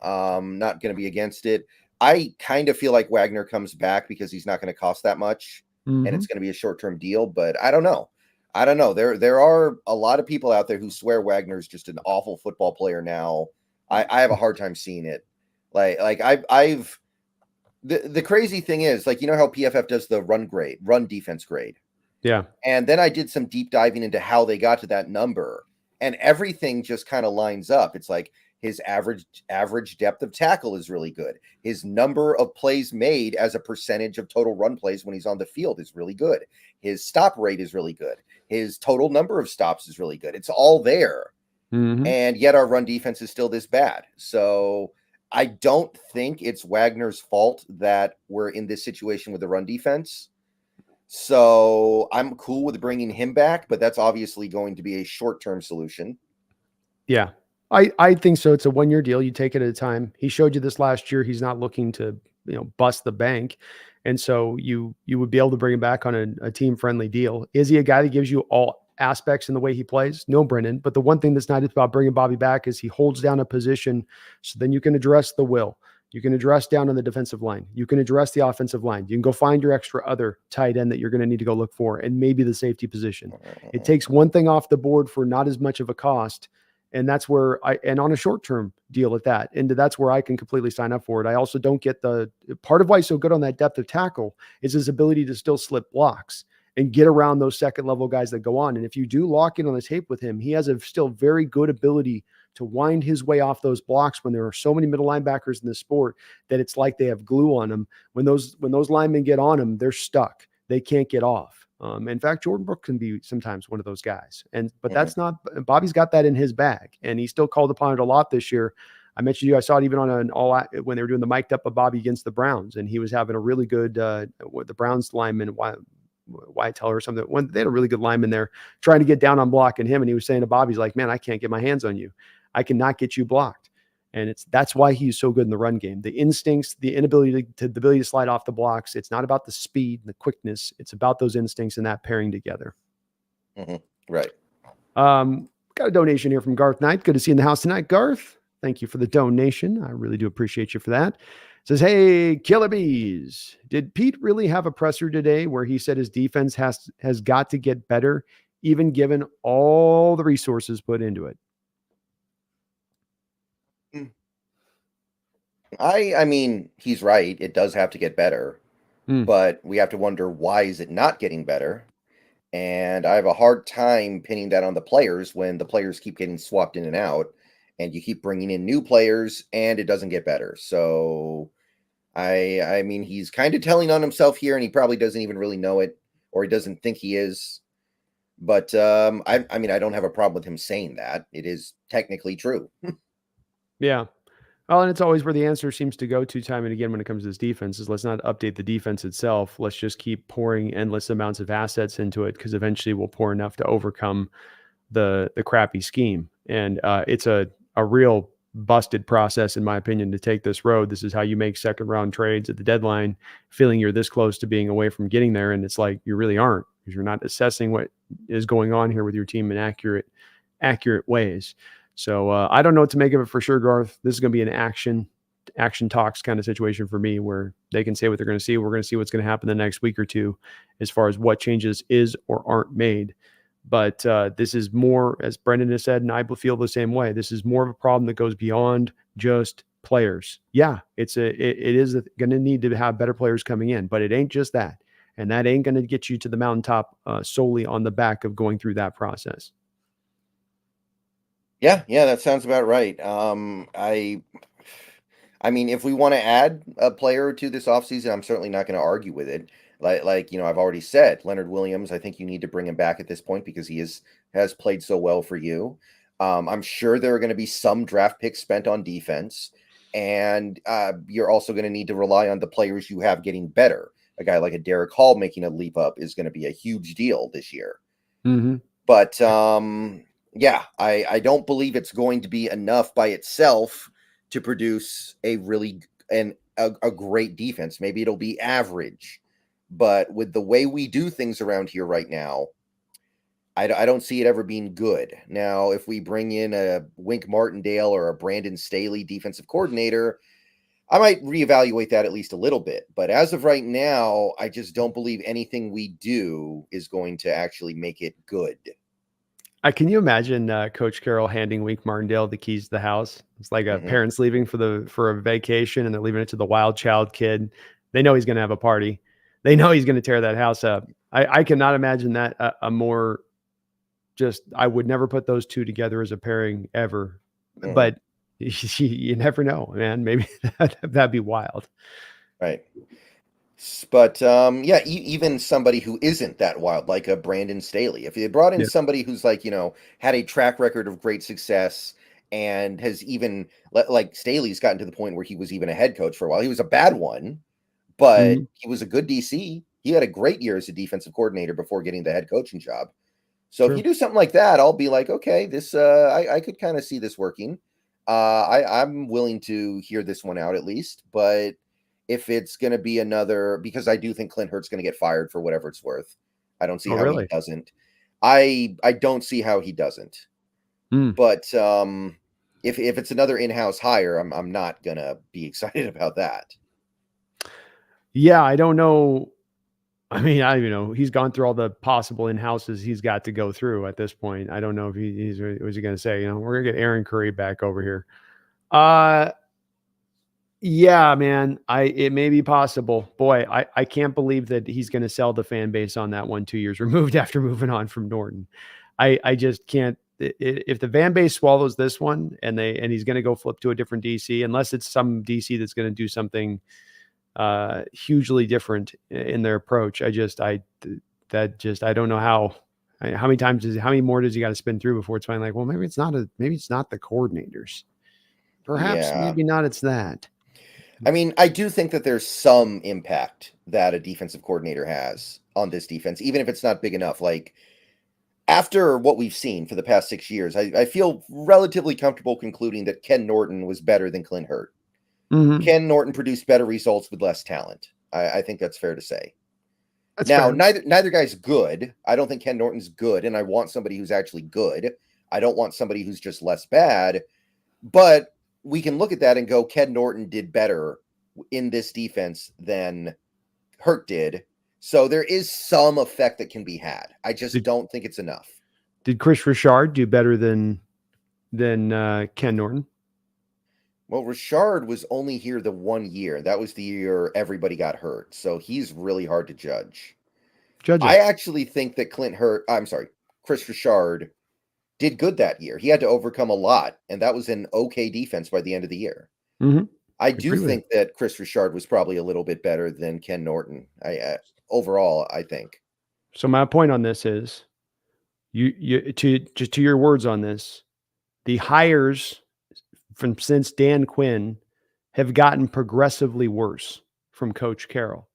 Not going to be against it. I kind of feel like Wagner comes back because he's not going to cost that much, and it's going to be a short-term deal, but I don't know. I don't know. There are a lot of people out there who swear Wagner's just an awful football player now. I have a hard time seeing it. Like I've the crazy thing is, like, you know how PFF does the run defense grade. Yeah. And then I did some deep diving into how they got to that number, and everything just kind of lines up. It's like his average depth of tackle is really good. His number of plays made as a percentage of total run plays when he's on the field is really good. His stop rate is really good. His total number of stops is really good. It's all there. Mm-hmm. And yet our run defense is still this bad. So I don't think it's Wagner's fault that we're in this situation with the run defense. So I'm cool with bringing him back, but that's obviously going to be a short-term solution. Yeah, I think so. It's a 1-year deal. You take it at a time. He showed you this last year. He's not looking to, bust the bank. And so you would be able to bring him back on a team-friendly deal. Is he a guy that gives you all aspects in the way he plays? No, Brendan. But the one thing that's nice about bringing Bobby back is he holds down a position, so then you can address the will. You can address down on the defensive line. You can address the offensive line. You can go find your extra other tight end that you're going to need to go look for, and maybe the safety position. It takes one thing off the board for not as much of a cost. And that's where and on a short-term deal at that. And that's where I can completely sign up for it. I also don't get the part of why he's so good on that depth of tackle is his ability to still slip blocks and get around those second level guys that go on. And if you do lock in on the tape with him, he has a still very good ability to wind his way off those blocks when there are so many middle linebackers in this sport that it's like they have glue on them. When those linemen get on him, they're stuck. They can't get off. In fact, Jordan Brooks can be sometimes one of those guys. But that's not, Bobby's got that in his bag, and he still called upon it a lot this year. I mentioned you, I saw it even on when they were doing the mic'd up of Bobby against the Browns, and he was having a really good, the Browns lineman, Wyatt Teller or something. They had a really good lineman there trying to get down on blocking him. And he was saying to Bobby, he's like, man, I can't get my hands on you. I cannot get you blocked. And that's why he's so good in the run game. The instincts, the ability to slide off the blocks. It's not about the speed and the quickness. It's about those instincts and that pairing together. Mm-hmm. Right. Got a donation here from Garth Knight. Good to see you in the house tonight, Garth. Thank you for the donation. I really do appreciate you for that. It says, hey, Killer Bees. Did Pete really have a presser today where he said his defense has got to get better, even given all the resources put into it? I mean, he's right. It does have to get better, but we have to wonder, why is it not getting better? And I have a hard time pinning that on the players when the players keep getting swapped in and out, and you keep bringing in new players and it doesn't get better. So I mean, he's kind of telling on himself here, and he probably doesn't even really know it, or he doesn't think he is. But I mean, I don't have a problem with him saying that. It is technically true. Yeah. Well, and it's always where the answer seems to go to time and again when it comes to this defense is let's not update the defense itself. Let's just keep pouring endless amounts of assets into it, because eventually we'll pour enough to overcome the crappy scheme. And it's a real busted process, in my opinion, to take this road. This is how you make second round trades at the deadline, feeling you're this close to being away from getting there. And it's like, you really aren't, because you're not assessing what is going on here with your team in accurate ways. So I don't know what to make of it for sure, Garth. This is going to be an action talks kind of situation for me, where they can say what they're going to see. We're going to see what's going to happen the next week or two as far as what changes is or aren't made. But this is more, as Brendan has said, and I feel the same way. This is more of a problem that goes beyond just players. Yeah, it is going to need to have better players coming in, but it ain't just that. And that ain't going to get you to the mountaintop solely on the back of going through that process. Yeah, that sounds about right. I mean, if we want to add a player or two this offseason, I'm certainly not going to argue with it. Like I've already said, Leonard Williams, I think you need to bring him back at this point because he has played so well for you. I'm sure there are going to be some draft picks spent on defense, and you're also going to need to rely on the players you have getting better. A guy like a Derek Hall making a leap up is going to be a huge deal this year. Mm-hmm. But yeah, I don't believe it's going to be enough by itself to produce a great defense. Maybe it'll be average, but with the way we do things around here right now, I don't see it ever being good. Now, if we bring in a Wink Martindale or a Brandon Staley defensive coordinator, I might reevaluate that at least a little bit. But as of right now, I just don't believe anything we do is going to actually make it good. Can you imagine Coach Carroll handing Wink Martindale the keys to the house? It's like a Hmm. parents leaving for a vacation, and they're leaving it to the wild child kid. They know he's going to have a party. They know he's going to tear that house up. I cannot imagine that a more just. I would never put those two together as a pairing ever. Hmm. But you never know, man. Maybe that'd be wild. Right. But yeah, even somebody who isn't that wild, like a Brandon Staley, if you brought in Yeah. somebody who's like, had a track record of great success and has even like Staley's gotten to the point where he was even a head coach for a while. He was a bad one, but Mhm. he was a good DC. He had a great year as a defensive coordinator before getting the head coaching job. So if you True. do something like that, I'll be like, okay, this I could kind of see this working. I'm willing to hear this one out at least, but if it's going to be another, because I do think Clint Hurt's going to get fired for whatever it's worth. I don't see Oh, how he really? doesn't. I don't see how he doesn't. Mm. But if it's another in-house hire, I'm not gonna be excited about that. Yeah, I don't know. I mean, he's gone through all the possible in-houses he's got to go through at this point. I don't know if he's was he going to say, we're going to get Aaron Curry back over here. Uh, yeah, man, it may be possible. Boy, I can't believe that he's going to sell the fan base on that one 2 years removed after moving on from Norton. I just can't. If the fan base swallows this one and he's going to go flip to a different DC, unless it's some DC that's going to do something hugely different in their approach. I don't know how many more does he got to spin through before it's finally like, well, maybe it's not the coordinators. Perhaps Yeah. maybe not it's that. I mean, I do think that there's some impact that a defensive coordinator has on this defense, even if it's not big enough. Like after what we've seen for the past 6 years, I feel relatively comfortable concluding that Ken Norton was better than Clint Hurt. Mhm. Ken Norton produced better results with less talent. I think that's fair to say. That's Now, fair. neither guy's good. I don't think Ken Norton's good, and I want somebody who's actually good. I don't want somebody who's just less bad. But we can look at that and go, Ken Norton did better in this defense than Hurt did. So there is some effect that can be had. I just Did don't think it's enough. did Chris Richard do better than Ken Norton? Well, Richard was only here the 1 year. That was the year everybody got hurt. So he's really hard to judge. Judge I him. actually think that Chris Richard did good that year. He had to overcome a lot, and that was an okay defense by the end of the year. Mhm. I do Agree with it. think that Chris Richard was probably a little bit better than Ken Norton. Overall, I think. So my point on this is to your words on this, the hires from since Dan Quinn have gotten progressively worse from Coach Carroll.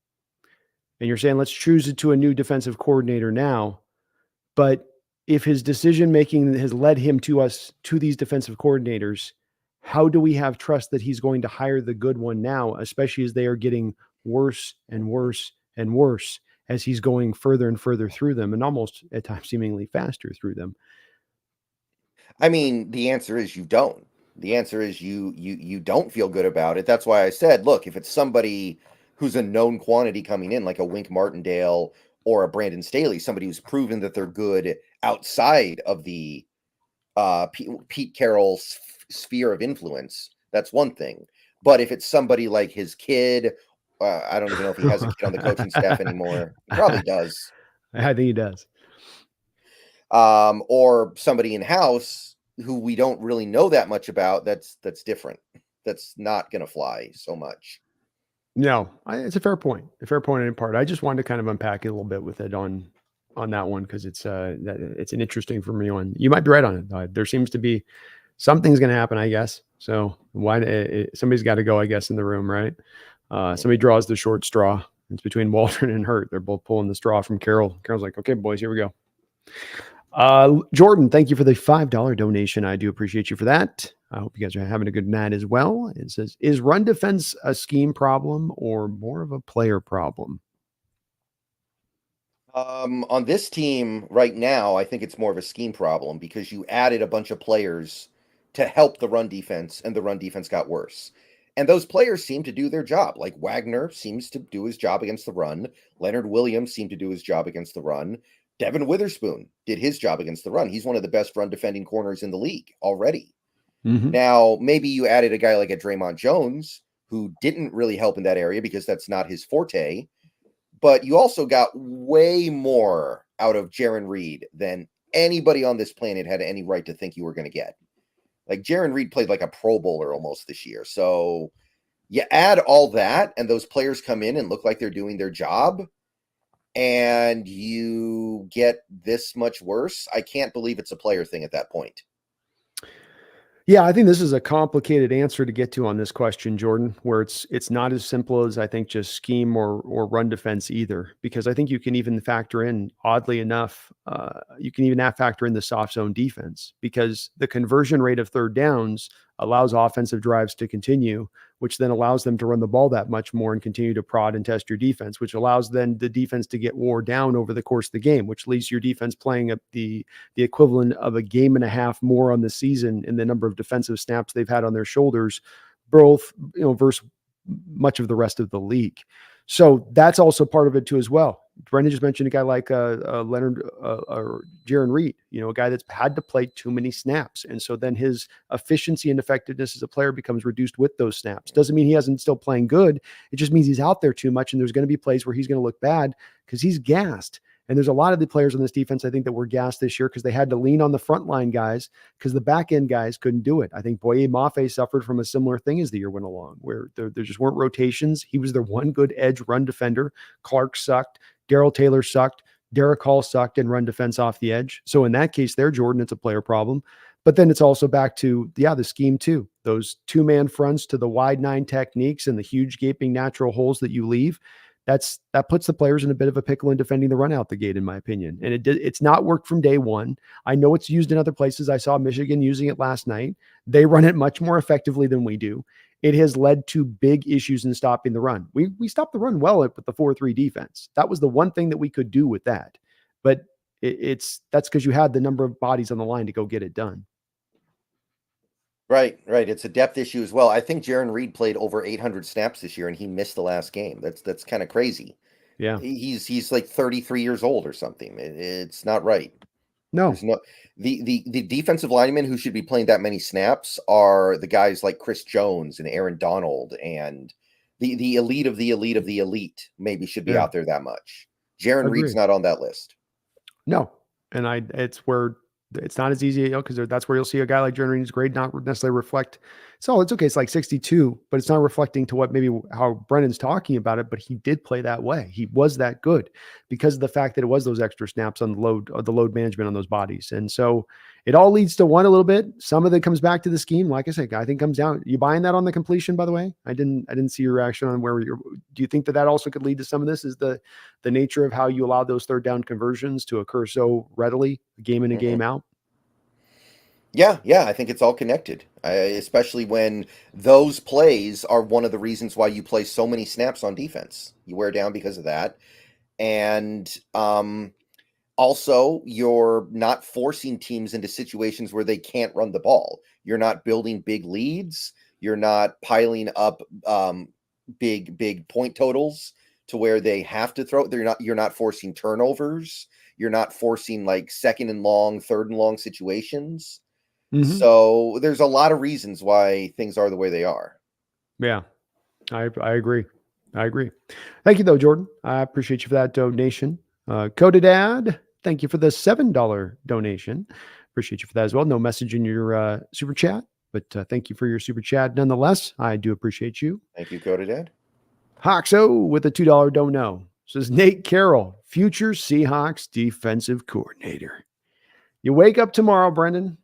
And you're saying, let's choose it to a new defensive coordinator now. But if his decision making has led him to these defensive coordinators, how do we have trust that he's going to hire the good one now, especially as they are getting worse and worse and worse as he's going further and further through them and almost at times seemingly faster through them? I mean, the answer is you don't. The answer is you don't feel good about it. That's why I said, look, if it's somebody who's a known quantity coming in, like a Wink Martindale or a Brandon Staley, somebody who's proven that they're good outside of the Pete Carroll's sphere of influence, that's one thing. But if it's somebody like his kid, I don't even know if he has a kid on the coaching staff anymore. He probably does. I think he does. Or somebody in house who we don't really know that much about. That's different. That's not going to fly so much. No, it's a fair point. A fair point in part. I just wanted to kind of unpack it a little bit with it on that one because it's an interesting for me one. You might be right on it. There seems to be something's going to happen, I guess. So why somebody's got to go, I guess, in the room, right? Somebody draws the short straw. It's between Waldron and Hurt. They're both pulling the straw from Carroll. Carroll's like, okay, boys, here we go. Jordan, thank you for the $5 donation. I do appreciate you for that. I hope you guys are having a good night as well. It says, is run defense a scheme problem or more of a player problem? On this team right now, I think it's more of a scheme problem because you added a bunch of players to help the run defense, and the run defense got worse. And those players seem to do their job. Like Wagner seems to do his job against the run. Leonard Williams seemed to do his job against the run. Devin Witherspoon did his job against the run. He's one of the best run defending corners in the league already. Mm-hmm. Now, maybe you added a guy like a Dre'Mont Jones who didn't really help in that area because that's not his forte. But you also got way more out of Jarran Reed than anybody on this planet had any right to think you were going to get. Like Jarran Reed played like a Pro Bowler almost this year. So you add all that and those players come in and look like they're doing their job and you get this much worse. I can't believe it's a player thing at that point. Yeah, I think this is a complicated answer to get to on this question, Jordan, where it's not as simple as I think just scheme or run defense either, because I think you can even factor in, oddly enough, you can even factor in the soft zone defense, because the conversion rate of third downs allows offensive drives to continue, which then allows them to run the ball that much more and continue to prod and test your defense, which allows then the defense to get wore down over the course of the game, which leaves your defense playing at the equivalent of a game and a half more on the season in the number of defensive snaps they've had on their shoulders, both, versus much of the rest of the league. So that's also part of it too as well. Brendan just mentioned a guy like Leonard or Jarran Reed, a guy that's had to play too many snaps. And so then his efficiency and effectiveness as a player becomes reduced with those snaps. Doesn't mean he hasn't still playing good. It just means he's out there too much. And there's going to be plays where he's going to look bad because he's gassed. And there's a lot of the players on this defense, I think, that were gassed this year because they had to lean on the frontline guys because the back end guys couldn't do it. I think Boye Mafe suffered from a similar thing as the year went along, where there just weren't rotations. He was their one good edge run defender. Clark sucked. Darrell Taylor sucked. Derek Hall sucked in run defense off the edge. So in that case there, Jordan, it's a player problem. But then it's also back to, the scheme too. Those two-man fronts to the wide nine techniques and the huge gaping natural holes that you leave. That puts the players in a bit of a pickle in defending the run out the gate, in my opinion. And it's not worked from day one. I know it's used in other places. I saw Michigan using it last night. They run it much more effectively than we do. It has led to big issues in stopping the run. We stopped the run well with the 4-3 defense. That was the one thing that we could do with that. But that's because you had the number of bodies on the line to go get it done. Right. It's a depth issue as well. I think Jarran Reed played over 800 snaps this year, and he missed the last game. That's kind of crazy. Yeah, he's like 33 years old or something. It's not right. No, There's no the defensive linemen who should be playing that many snaps are the guys like Chris Jones and Aaron Donald, and the elite of the elite of the elite maybe should be out there that much. Jarran Reed's not on that list. No, and it's where it's not as easy, because that's where you'll see a guy like Jarran Reed's grade not necessarily reflect. So it's okay. It's like 62, but it's not reflecting to what maybe how Brennan's talking about it. But he did play that way. He was that good because of the fact that it was those extra snaps on the load management on those bodies. And so it all leads to one a little bit. Some of it comes back to the scheme. Like I said, I think comes down. You buying that on the completion, by the way? I didn't see your reaction on where you're. Do you think that also could lead to some of this? Is the nature of how you allow those third down conversions to occur so readily, game in and game out? Yeah, I think it's all connected, especially when those plays are one of the reasons why you play so many snaps on defense. You wear down because of that. And also, you're not forcing teams into situations where they can't run the ball. You're not building big leads. You're not piling up big point totals to where they have to throw. You're not forcing turnovers. You're not forcing like second and long, third and long situations. Mm-hmm. So there's a lot of reasons why things are the way they are. Yeah, I agree. Thank you though, Jordan. I appreciate you for that donation. Coda Dad, thank you for the $7 donation. Appreciate you for that as well. No message in your super chat, but thank you for your super chat nonetheless. I do appreciate you. Thank you, Coda Dad. Hoxo with a $2 don't know. Says Nate Carroll, future Seahawks defensive coordinator. You wake up tomorrow, Brendan.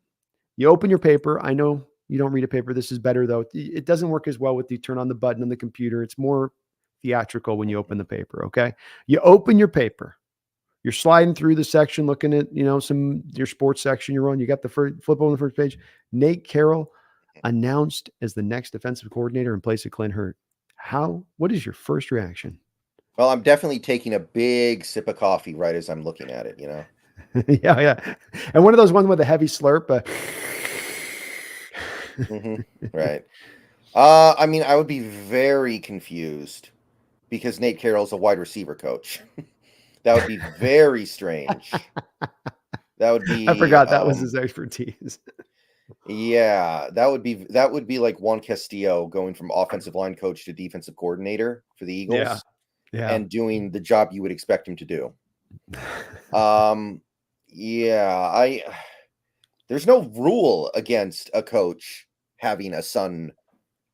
You open your paper. I know you don't read a paper. This is better, though. It doesn't work as well with you turn on the button on the computer. It's more theatrical when you open the paper, okay? You open your paper. You're sliding through the section, looking at, your sports section you're on. You got the flip on the first page. Nate Carroll announced as the next defensive coordinator in place of Clint Hurt. What is your first reaction? Well, I'm definitely taking a big sip of coffee right as I'm looking at it, Yeah. And one of those ones with a heavy slurp. Mm-hmm. Right. I mean, I would be very confused because Nate Carroll's a wide receiver coach. That would be very strange. That would I be, forgot that was his expertise. yeah, that would be like Juan Castillo going from offensive line coach to defensive coordinator for the Yeah. Eagles Yeah. and doing the job you would expect him to do. Um, yeah, there's no rule against a coach having a son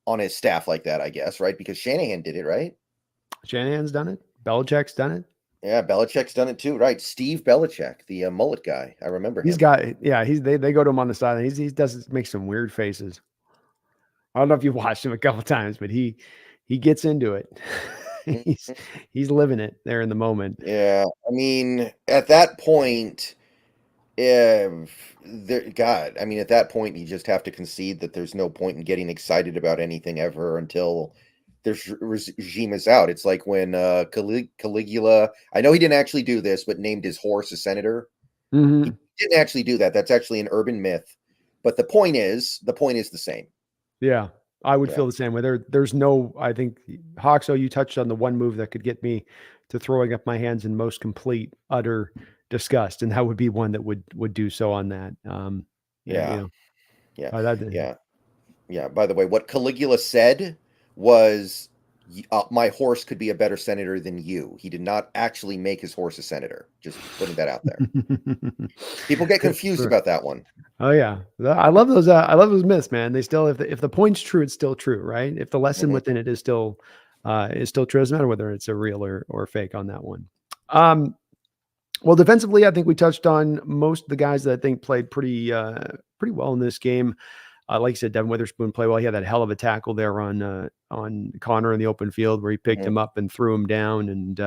on his staff like that, I guess, right? Because Shanahan did it, right? Shanahan's done it. Belichick's done it. Yeah, Belichick's done it too, right? Steve Belichick, the mullet guy. I remember He's him. got, yeah, they go to him on the side. He does make some weird faces. I don't know if you've watched him a couple times, but he gets into it. he's Mhm. he's living it there in the moment. Yeah, I mean, at that point, God, I mean, at that point, you just have to concede that there's no point in getting excited about anything ever until there's regime is out. It's like when Caligula, I know he didn't actually do this, but named his horse a senator. He Mm-hmm. didn't actually do that. That's actually an urban myth. But the point is the same. Yeah, I would Yeah. feel the same way. There's no, I think, Hawkso, you touched on the one move that could get me to throwing up my hands in most complete, utter disgust, and that would be one that would do so on that. Yeah, Yeah. Yeah. that Yeah. Yeah. By the way, what Caligula said was, my horse could be a better senator than you. He did not actually make his horse a senator. Just putting that out there. People get confused Sure. about that one. Oh yeah, I love those. I love those myths, man. They still, if the point's true, it's still true, right? If the lesson Mhm. within it is still true, doesn't matter whether it's a real or fake on that one. Um, Well, defensively, I think we touched on most of the guys that I think played pretty well in this game. Like you said, Devin Witherspoon played well. He had that hell of a tackle there on Connor in the open field where he picked Mhm. him up and threw him down and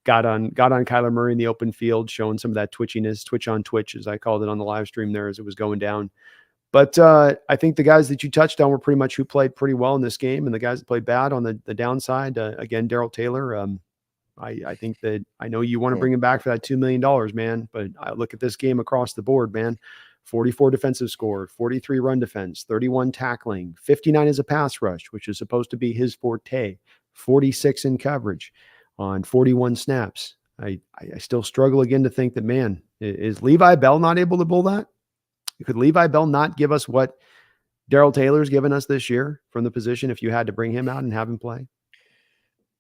got on Kyler Murray in the open field, showing some of that twitchiness, twitch on twitch, as I called it on the live stream there as it was going down. But I think the guys that you touched on were pretty much who played pretty well in this game, and the guys that played bad on the downside, again, Daryl Taylor. I think that I know you want to Mhm. bring him back for that $2 million, man. But I look at this game across the board, man. 44 defensive score, 43 run defense, 31 tackling, 59 as a pass rush, which is supposed to be his forte, 46 in coverage on 41 snaps. I still struggle again to think that, man, is Levi Bell not able to pull that? Could Levi Bell not give us what Daryl Taylor's given us this year from the position if you had to bring him out and have him play?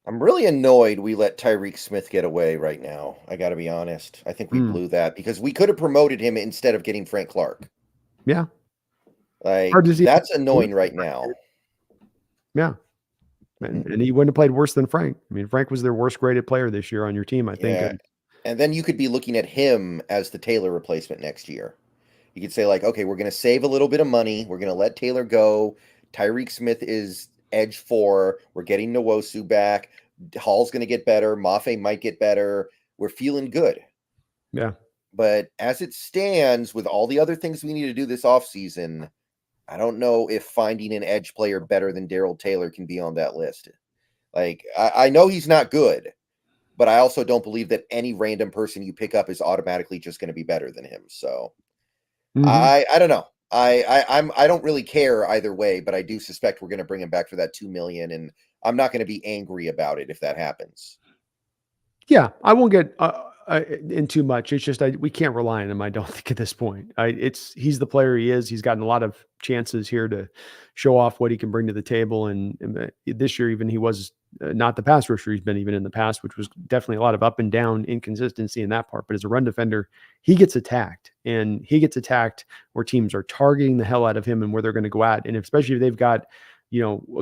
I'm really annoyed we let Tyreek Smith get away right now. I got to be honest. I think we Mm, blew that because we could have promoted him instead of getting Frank Clark. yeah. Hard Like, to see. that's annoying right now. Yeah. Mhm. And he wouldn't have played worse than Frank. I mean, Frank was their worst graded player this year on your team, I think. Yeah. And then you could be looking at him as the Taylor replacement next year. You could say, like, okay, we're going to save a little bit of money. We're going to let Taylor go. Tyreek Smith is edge 4. We're getting Nwosu back. Hall's going to get better. Mafe might get better. We're feeling good. Yeah. But as it stands, with all the other things we need to do this offseason, I don't know if finding an edge player better than Daryl Taylor can be on that list. Like, I know he's not good, but I also don't believe that any random person you pick up is automatically just going to be better than him. So Mhm. I don't know. I don't really care either way, but I do suspect we're going to bring him back for that 2 million, and I'm not going to be angry about it if that happens. Yeah, I won't get in too much. It's just we can't rely on him. I don't think at this point. He's the player he is. He's gotten a lot of chances here to show off what he can bring to the table. And this year, even he was not the pass rusher he's been even in the past, which was definitely a lot of up and down inconsistency in that part. But as a run defender, he gets attacked, and he gets attacked where teams are targeting the hell out of him and where they're going to go at, and especially if they've got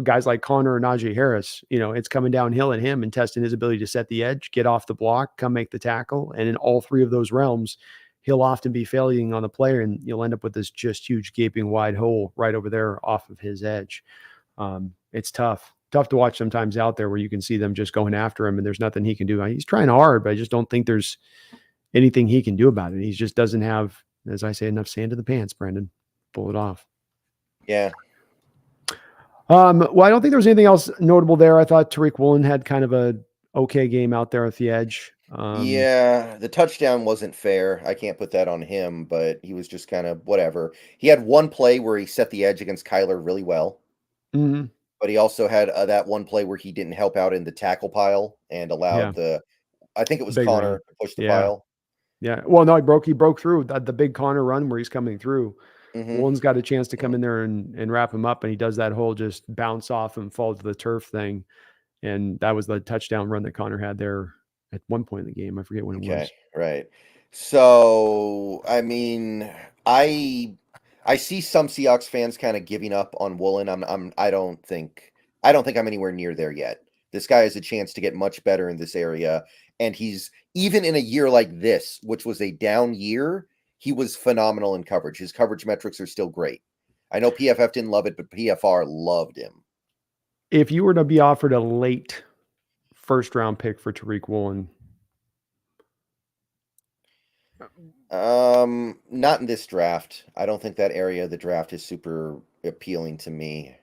guys like Connor or Najee Harris, it's coming downhill at him and testing his ability to set the edge, get off the block, come make the tackle. And in all three of those realms, he'll often be failing on the player, and you'll end up with this just huge gaping wide hole right over there off of his edge. It's tough to watch sometimes out there where you can see them just going after him and there's nothing he can do. He's trying hard, but I just don't think there's anything he can do about it. He just doesn't have, as I say, enough sand in the pants, Brendan. Pull it off. Yeah. Well, I don't think there was anything else notable there. I thought Tariq Woolen had kind of a okay game out there at the edge. Yeah, the touchdown wasn't fair. I can't put that on him, but he was just kind of whatever. He had one play where he set the edge against Kyler really well. Mhm. but he also had that one play where he didn't help out in the tackle pile and allowed I think it was big run. Connor to push the Yeah. pile. Yeah. Well, no, he broke through the big Connor run where he's coming through. Hmm. Woolen's got a chance to come in there and wrap him up, and he does that whole just bounce off and fall to the turf thing. And that was the touchdown run that Connor had there at one point in the game. I forget when it Okay, was. right. So, I mean, I I see some Seahawks fans kind of giving up on Woolen. I don't think I'm anywhere near there yet. This guy has a chance to get much better in this area, and he's even in a year like this, which was a down year, he was phenomenal in coverage. His coverage metrics are still great. I know PFF didn't love it, but PFR loved him. If you were to be offered a late first round pick for Tariq Woolen, Not in this draft. I don't think that area of the draft is super appealing to me.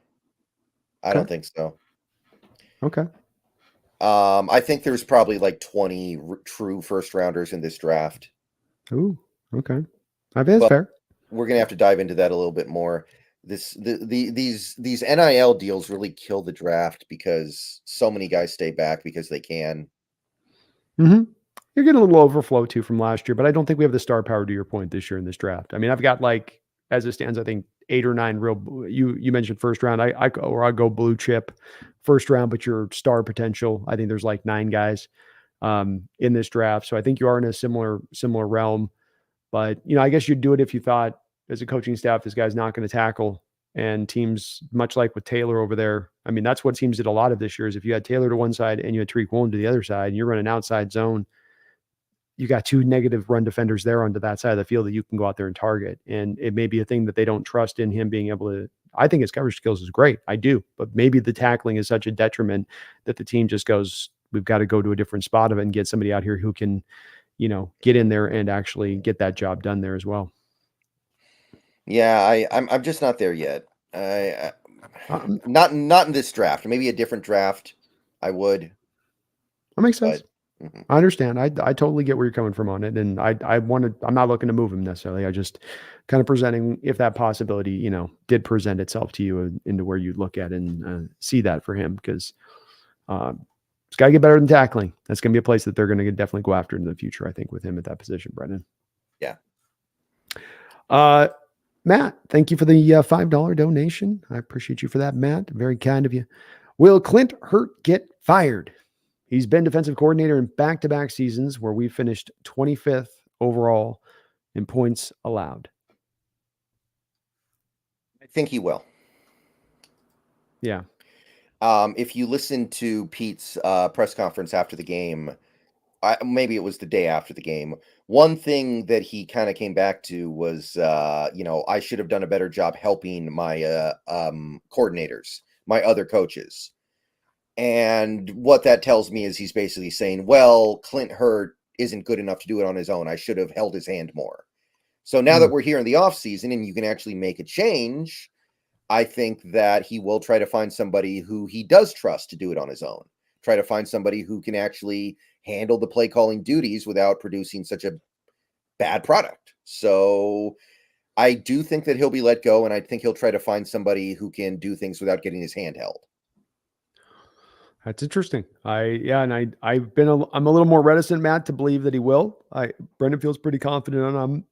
I okay, don't think so. okay, I think there's probably like 20 true first rounders in this draft, ooh, okay, I think that's but fair. we're gonna have to dive into that a little bit more. These NIL deals really kill the draft because so many guys stay back because they can. Hmm. You're getting a little overflow too from last year, but I don't think we have the star power to your point this year in this draft. I mean, I've got like as it stands, I think 8 or 9 real. You mentioned first round. I go blue chip first round, but your star potential. I think there's like 9 guys in this draft, so I think you are in a similar realm. But I guess you'd do it if you thought as a coaching staff this guy's not going to tackle. And teams, much like with Taylor over there, I mean, that's what teams did a lot of this year. Is if you had Taylor to one side and you had Tariq Woolen to the other side, and you're running outside zone, you got 2 negative run defenders there onto that side of the field that you can go out there and target. And it may be a thing that they don't trust in him being able to. I think his coverage skills is great. I do. But maybe the tackling is such a detriment that the team just goes, we've got to go to a different spot of it and get somebody out here who can, get in there and actually get that job done there as well. Yeah, I'm just not there yet. I Um, not in this draft. Maybe a different draft. I would, that makes sense. but mhm. I understand. I totally get where you're coming from on it. And I'm not looking to move him necessarily. I just kind of presenting if that possibility, did present itself to you into where you look at and see that for him because it's got to get better than tackling. That's going to be a place that they're going to definitely go after in the future, I think, with him at that position, Brendan. Yeah. Matt, thank you for the $5 donation. I appreciate you for that, Matt. Very kind of you. Will Clint Hurt get fired? He's been defensive coordinator in back-to-back seasons where we finished 25th overall in points allowed. I think he will. Yeah. If you listen to Pete's press conference after the game, maybe it was the day after the game. One thing that he kind of came back to was, I should have done a better job helping my coordinators, my other coaches. And what that tells me is he's basically saying, well, Clint Hurt isn't good enough to do it on his own. I should have held his hand more. So now that we're here in the offseason and you can actually make a change, I think that he will try to find somebody who he does trust to do it on his own. Try to find somebody who can actually handle the play calling duties without producing such a bad product. So I do think that he'll be let go, and I think he'll try to find somebody who can do things without getting his hand held. That's interesting. I'm a little more reticent, Matt, to believe that he will. Brendan feels pretty confident on him.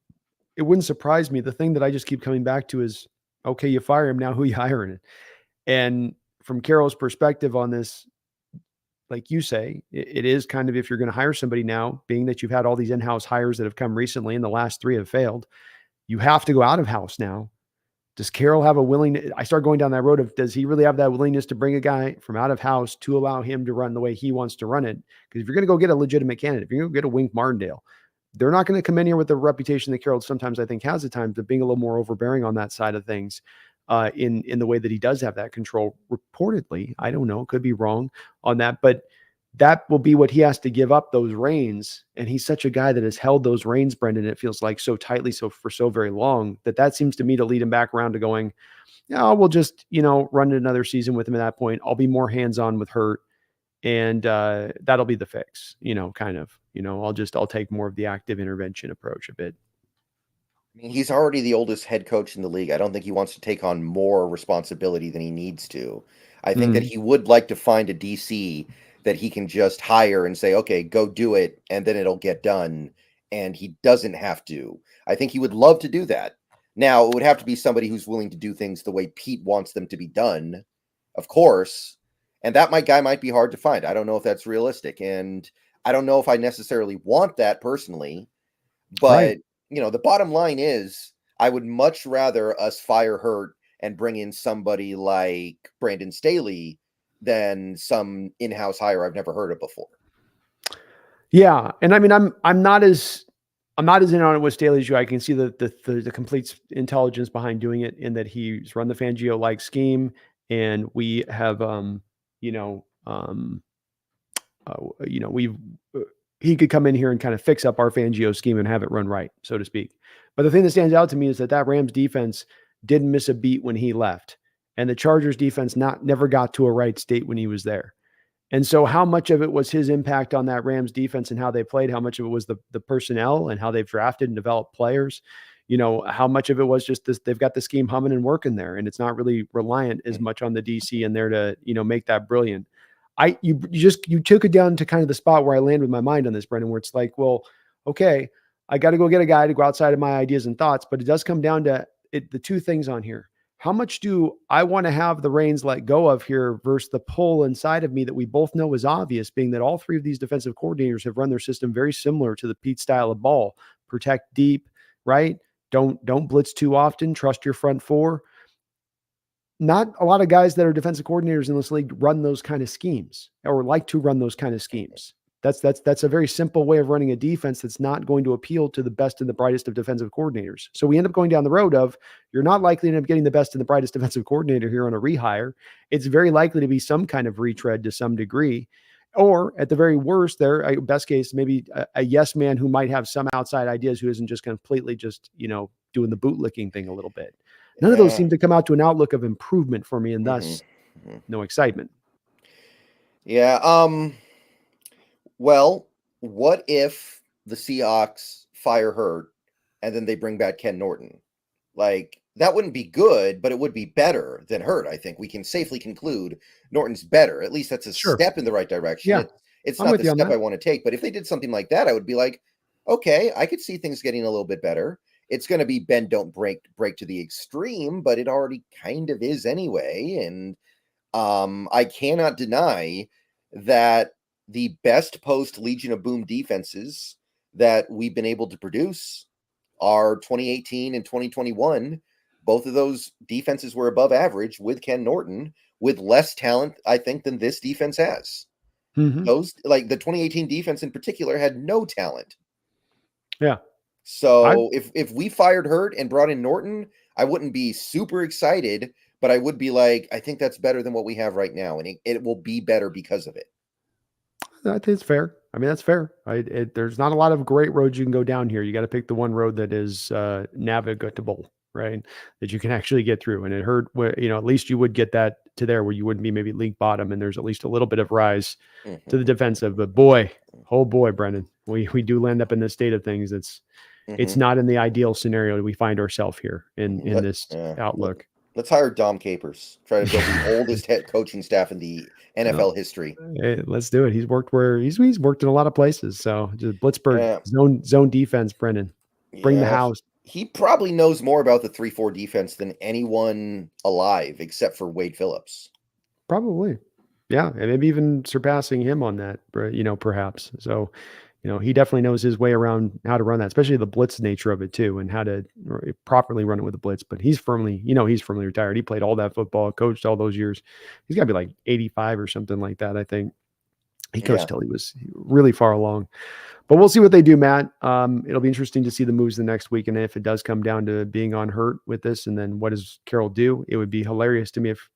It wouldn't surprise me. The thing that I just keep coming back to is, okay, you fire him now. Who you hiring? And from Carroll's perspective on this, like you say, it is kind of if you're going to hire somebody now, being that you've had all these in-house hires that have come recently, and the last 3 have failed, you have to go out of house now. Does Carroll have a willingness? I start going down that road of, does he really have that willingness to bring a guy from out of house to allow him to run the way he wants to run it? Because if you're going to go get a legitimate candidate, if you're going to get a Wink Martindale, they're not going to come in here with the reputation that Carroll sometimes I think has at times of being a little more overbearing on that side of things. In the way that he does have that control, reportedly, I don't know, could be wrong on that, but that will be what he has to give up, those reins. And he's such a guy that has held those reins, Brendan, it feels like so tightly, so for so very long, that seems to me to lead him back around to going, yeah, we'll just, run another season with him at that point. I'll be more hands-on with Hurt. And that'll be the fix, I'll take more of the active intervention approach a bit. I mean, he's already the oldest head coach in the league. I don't think he wants to take on more responsibility than he needs to. I think that Mm, he would like to find a DC that he can just hire and say, okay, go do it, and then it'll get done. And he doesn't have to. I think he would love to do that. Now, it would have to be somebody who's willing to do things the way Pete wants them to be done, of course. And that guy might be hard to find. I don't know if that's realistic. And I don't know if I necessarily want that personally. right. But, the bottom line is I would much rather us fire Hurt and bring in somebody like Brandon Staley than some in-house hire I've never heard of before. Yeah, and I mean, I'm not as in on it with Staley as you. I can see the complete intelligence behind doing it, in that he's run the Fangio like scheme, and we have, you know, um, we've he could come in here and kind of fix up our Fangio scheme and have it run right, so to speak. But the thing that stands out to me is that Rams defense didn't miss a beat when he left, and the Chargers defense never got to a right state when he was there. And so how much of it was his impact on that Rams defense and how they played? How much of it was the personnel and how they've drafted and developed players? How much of it was just this, they've got the scheme humming and working there, and it's not really reliant as much on the DC in there to, make that brilliant. You took it down to kind of the spot where I land with my mind on this, Brendan, where it's like, well, okay, I got to go get a guy to go outside of my ideas and thoughts, but it does come down to the two things on here. How much do I want to have the reins let go of here versus the pull inside of me that we both know is obvious, being that all three of these defensive coordinators have run their system very similar to the Pete style of ball. Protect deep, right? Don't blitz too often. Trust your front four. Not a lot of guys that are defensive coordinators in this league run those kind of schemes or like to run those kind of schemes. That's a very simple way of running a defense that's not going to appeal to the best and the brightest of defensive coordinators. So we end up going down the road of, you're not likely to end up getting the best and the brightest defensive coordinator here on a rehire. It's very likely to be some kind of retread to some degree. Or at the very worst, best case, maybe a yes man who might have some outside ideas, who isn't just completely just, doing the bootlicking thing a little bit. None of those Yeah. seem to come out to an outlook of improvement for me, and thus no excitement. Yeah. Well, what if the Seahawks fire Hurt and then they bring back Ken Norton? Like, that wouldn't be good, but it would be better than Hurt. I think we can safely conclude Norton's better. At least that's a Sure. step in the right direction. Yeah. It's I'm not with the you on step that. I want to take, but if they did something like that, I would be like, okay, I could see things getting a little bit better. It's going to be bend, don't break to the extreme, but it already kind of is anyway. And I cannot deny that the best post Legion of Boom defenses that we've been able to produce are 2018 and 2021. Both of those defenses were above average with Ken Norton, with less talent, I think, than this defense has. Mhm. Those, like the 2018 defense in particular, had no talent. Yeah. I So if we fired Hurt and brought in Norton, I wouldn't be super excited, but I would be like, I think that's better than what we have right now, and it will be better because of it. I think it's fair. I mean, that's fair. There's not a lot of great roads you can go down here. You got to pick the one road that is navigable, right? That you can actually get through. And it hurt where, at least you would get that to there where you wouldn't be maybe league bottom, and there's at least a little bit of rise to the Mm-hmm. defensive. But boy, oh boy, Brendan, we do land up in this state of things. It's Mm-hmm. not in the ideal scenario that we find ourselves here in this Yeah. outlook. Let's hire Dom Capers. Try to build the oldest head coaching staff in the Yeah. NFL history. Hey, let's do it. He's worked in a lot of places. So just Blitzburg Yeah. zone defense, Brendan. Bring the Yeah. house. He probably knows more about the 3-4 defense than anyone alive except for Wade Phillips. Probably. Yeah. And maybe even surpassing him on that, perhaps. So, he definitely knows his way around how to run that, especially the blitz nature of it too, and how to properly run it with the blitz. But he's firmly retired. He played all that football, coached all those years. He's got to be like 85 or something like that, I think. He coached Yeah. till he was really far along. But we'll see what they do, Matt. It'll be interesting to see the moves the next week. And if it does come down to being on Hurt with this, and then what does Carroll do? It would be hilarious to me if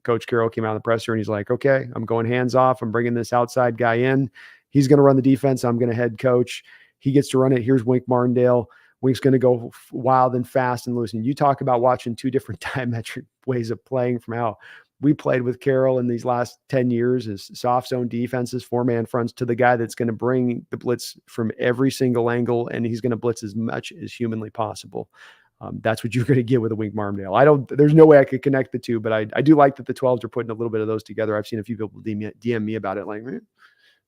Coach Carroll came out of the presser and he's like, okay, I'm going hands off. I'm bringing this outside guy in. He's going to run the defense. I'm going to head coach. He gets to run it. Here's Wink Martindale. Wink's going to go wild and fast and loose. And you talk about watching two different diametric ways of playing from how we played with Carroll in these last 10 years as soft zone defenses, 4-man fronts, to the guy that's going to bring the blitz from every single angle, and he's going to blitz as much as humanly possible. That's what you're going to get with a Wink Martindale. There's no way I could connect the two, but I do like that the 12s are putting a little bit of those together. I've seen a few people DM me about it, like, man,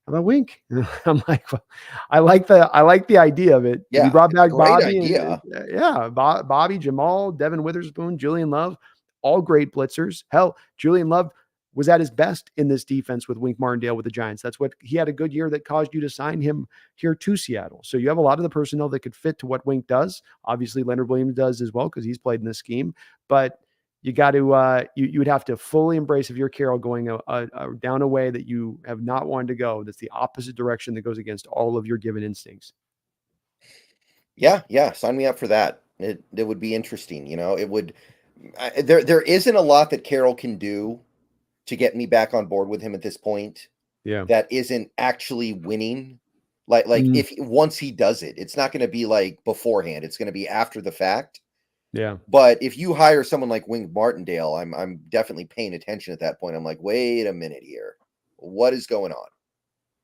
how about Wink? I'm like, well, I like the idea of it. We Yeah, brought it's a back great Bobby idea. Bobby, Jamal, Devin Witherspoon, Julian Love, all great blitzers. Hell, Julian Love was at his best in this defense with Wink Martindale with the Giants. That's what he had a good year that caused you to sign him here to Seattle. So you have a lot of the personnel that could fit to what Wink does. Obviously, Leonard Williams does as well because he's played in this scheme. But you got to you would have to fully embrace if you're Carroll going down a way that you have not wanted to go. That's the opposite direction that goes against all of your given instincts. Yeah, sign me up for that. It would be interesting. It would. There isn't a lot that Carroll can do to get me back on board with him at this point. Yeah, That isn't actually winning. Like if once he does it, it's not going to be like beforehand. It's going to be after the fact. yeah. But if you hire someone like Wink Martindale, I'm definitely paying attention at that point. I'm like, wait a minute here, what is going on?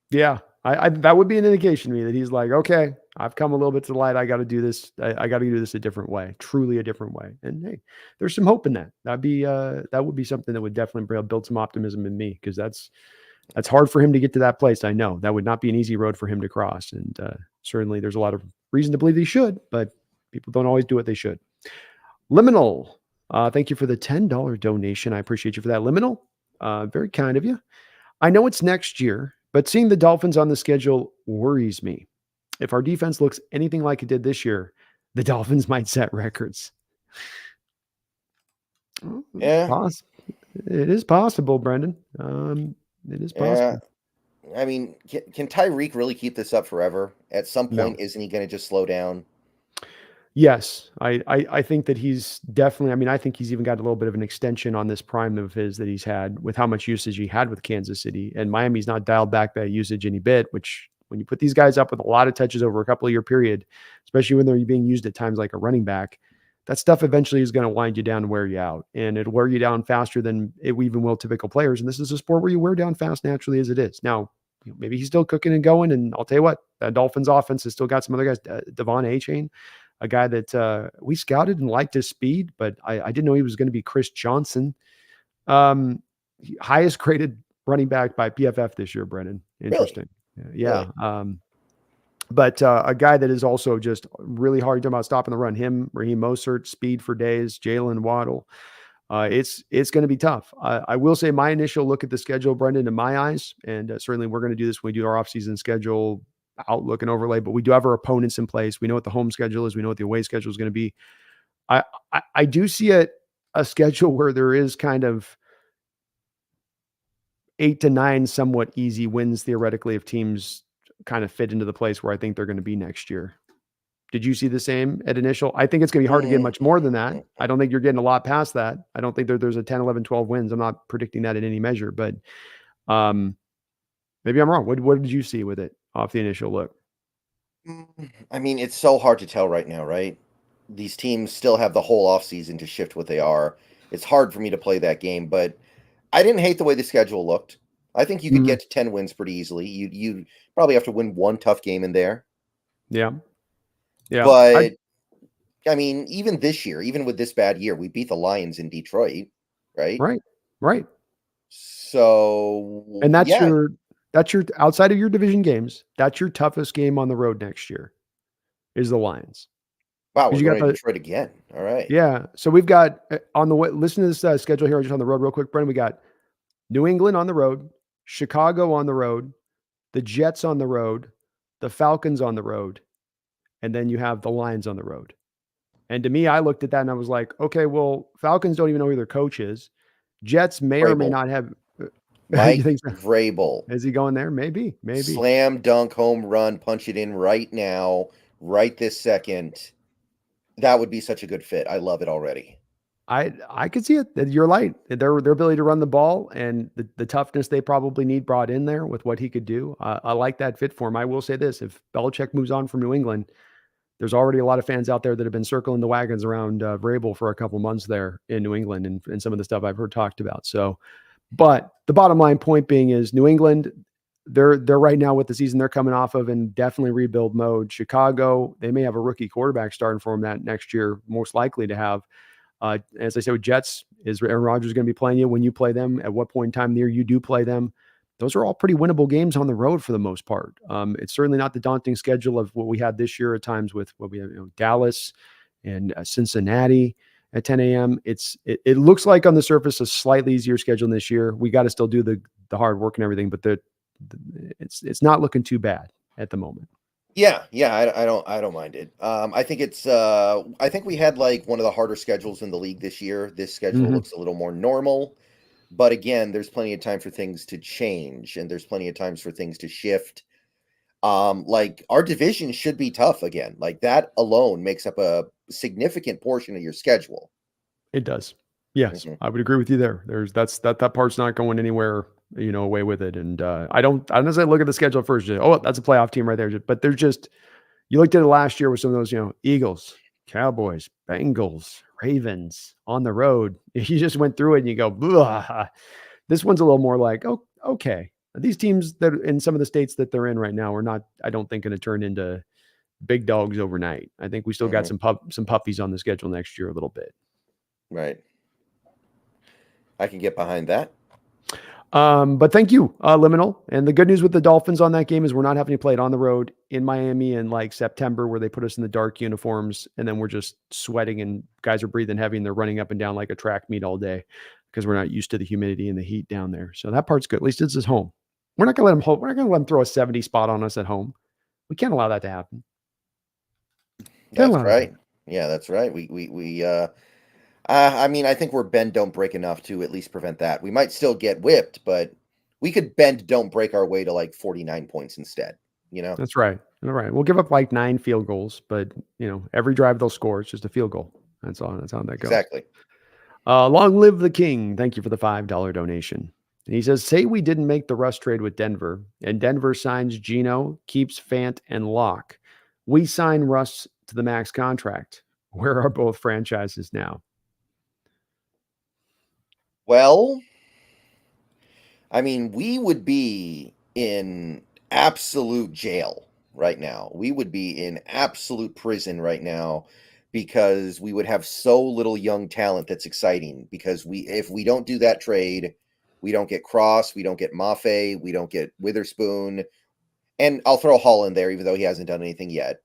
Yeah, I that would be an indication to me that he's like, okay, I've come a little bit to the light. I got to do this. I got to do this a different way, truly a different way. And hey, there's some hope in that. That would be something that would definitely build some optimism in me because that's hard for him to get to that place. I know that would not be an easy road for him to cross, and certainly there's a lot of reason to believe he should, but people don't always do what they should. Liminal, thank you for the $10 donation. I appreciate you for that, Liminal. Very kind of you. I know it's next year, but seeing the Dolphins on the schedule worries me. If our defense looks anything like it did this year, the Dolphins might set records. Yeah, It is possible, Brendan. It is possible. yeah. I mean, can Tyreek really keep this up forever? At some No. point, isn't he going to just slow down? Yes, I think that he's definitely. I mean, I think he's even got a little bit of an extension on this prime of his that he's had with how much usage he had with Kansas City, and Miami's not dialed back that usage any bit. Which, when you put these guys up with a lot of touches over a couple of year period, especially when they're being used at times like a running back, that stuff eventually is going to wind you down and wear you out, and it'll wear you down faster than it even will typical players. And this is a sport where you wear down fast naturally as it is. Now, maybe he's still cooking and going, and I'll tell you what, that Dolphins offense has still got some other guys, Devon A-Chain. A guy that we scouted and liked his speed, but I didn't know he was going to be Chris Johnson. Highest graded running back by PFF this year, Brennan. Interesting. Really? Yeah. But a guy that is also just really hard. You're talking about stopping the run. Him, Raheem Mostert, speed for days, Jalen Waddle. It's going to be tough. I will say my initial look at the schedule, Brendan, in my eyes, and certainly we're going to do this when we do our offseason schedule outlook and overlay, but we do have our opponents in place. We know what the home schedule is. We know what the away schedule is going to be. I do see a schedule where there is kind of 8 to 9 somewhat easy wins theoretically if teams kind of fit into the place where I think they're going to be next year. Did you see the same at initial? I think it's going to be hard to get much more than that. I don't think you're getting a lot past that. I don't think there's a 10, 11, 12 wins. I'm not predicting that in any measure, but maybe I'm wrong. What did you see with it off the initial look? I mean, it's so hard to tell right now, right? These teams still have the whole offseason to shift what they are. It's hard for me to play that game, but I didn't hate the way the schedule looked. I think you could get to 10 wins pretty easily. You probably have to win one tough game in there. Yeah. Yeah. But I mean, even this year, even with this bad year, we beat the Lions in Detroit, right? Right. So, and that's your outside of your division games, that's your toughest game on the road next year is the Lions. Wow, we're going to Detroit again. All right. Yeah. So we've got on the way, listen to this schedule here just on the road real quick, Brendan. We got New England on the road, Chicago on the road, the Jets on the road, the Falcons on the road, and then you have the Lions on the road. And to me, I looked at that and I was like, okay, well, Falcons don't even know who their coach is. Jets may or may not have. Mike Vrabel. Is he going there? Maybe. Slam dunk, home run, punch it in right now, right this second. That would be such a good fit. I love it already. I could see it. You're right. Their ability to run the ball and the toughness they probably need brought in there with what he could do. I like that fit for him. I will say this: if Belichick moves on from New England, there's already a lot of fans out there that have been circling the wagons around Vrabel for a couple months there in New England and some of the stuff I've heard talked about. So, but the bottom line point being is New England, they're right now with the season they're coming off of in definitely rebuild mode. Chicago, they may have a rookie quarterback starting for them that next year, most likely to have. As I said with Jets, is Aaron Rodgers going to be playing you when you play them? At what point in time of the year you do play them? Those are all pretty winnable games on the road for the most part. It's certainly not the daunting schedule of what we had this year at times with what we have, Dallas and Cincinnati at 10 a.m. It looks like on the surface a slightly easier schedule this year. We got to still do the hard work and everything, but it's not looking too bad at the moment. Yeah, I don't mind it. I think I think we had like one of the harder schedules in the league this year. This schedule looks a little more normal, but again, there's plenty of time for things to change, and there's plenty of times for things to shift. Like our division should be tough again. Like that alone makes up a significant portion of your schedule. It does. Yes, I would agree with you there. That part's not going anywhere, away with it. And I don't necessarily look at the schedule first. That's a playoff team right there. But there's just, you looked at it last year with some of those, Eagles, Cowboys, Bengals, Ravens on the road. You just went through it and you go, blah. This one's a little more like, oh, okay. These teams that in some of the states that they're in right now are not, I don't think, going to turn into big dogs overnight. I think we still got some puppies on the schedule next year a little bit. Right. I can get behind that. But thank you, Liminal. And the good news with the Dolphins on that game is we're not having to play it on the road in Miami in like September, where they put us in the dark uniforms and then we're just sweating and guys are breathing heavy and they're running up and down like a track meet all day because we're not used to the humidity and the heat down there. So that part's good. At least it's his home. We're not going to let him throw a 70 spot on us at home. We can't allow that to happen. That's right. Yeah, that's right. I mean, I think we're bend, don't break enough to at least prevent that. We might still get whipped, but we could bend, don't break our way to like 49 points instead. That's right. All right. We'll give up like 9 field goals, but every drive they'll score, it's just a field goal. That's all. That's how that goes. Exactly. Long live the king. Thank you for the $5 donation. And he says, say we didn't make the Russ trade with Denver and Denver signs Geno, keeps Fant and Locke. We sign Russ to the max contract. Where are both franchises now? Well, I mean, we would be in absolute jail right now. We would be in absolute prison right now because we would have so little young talent that's exciting. Because if we don't do that trade, we don't get Cross, we don't get Mafe, we don't get Witherspoon, and I'll throw Hall in there, even though he hasn't done anything yet.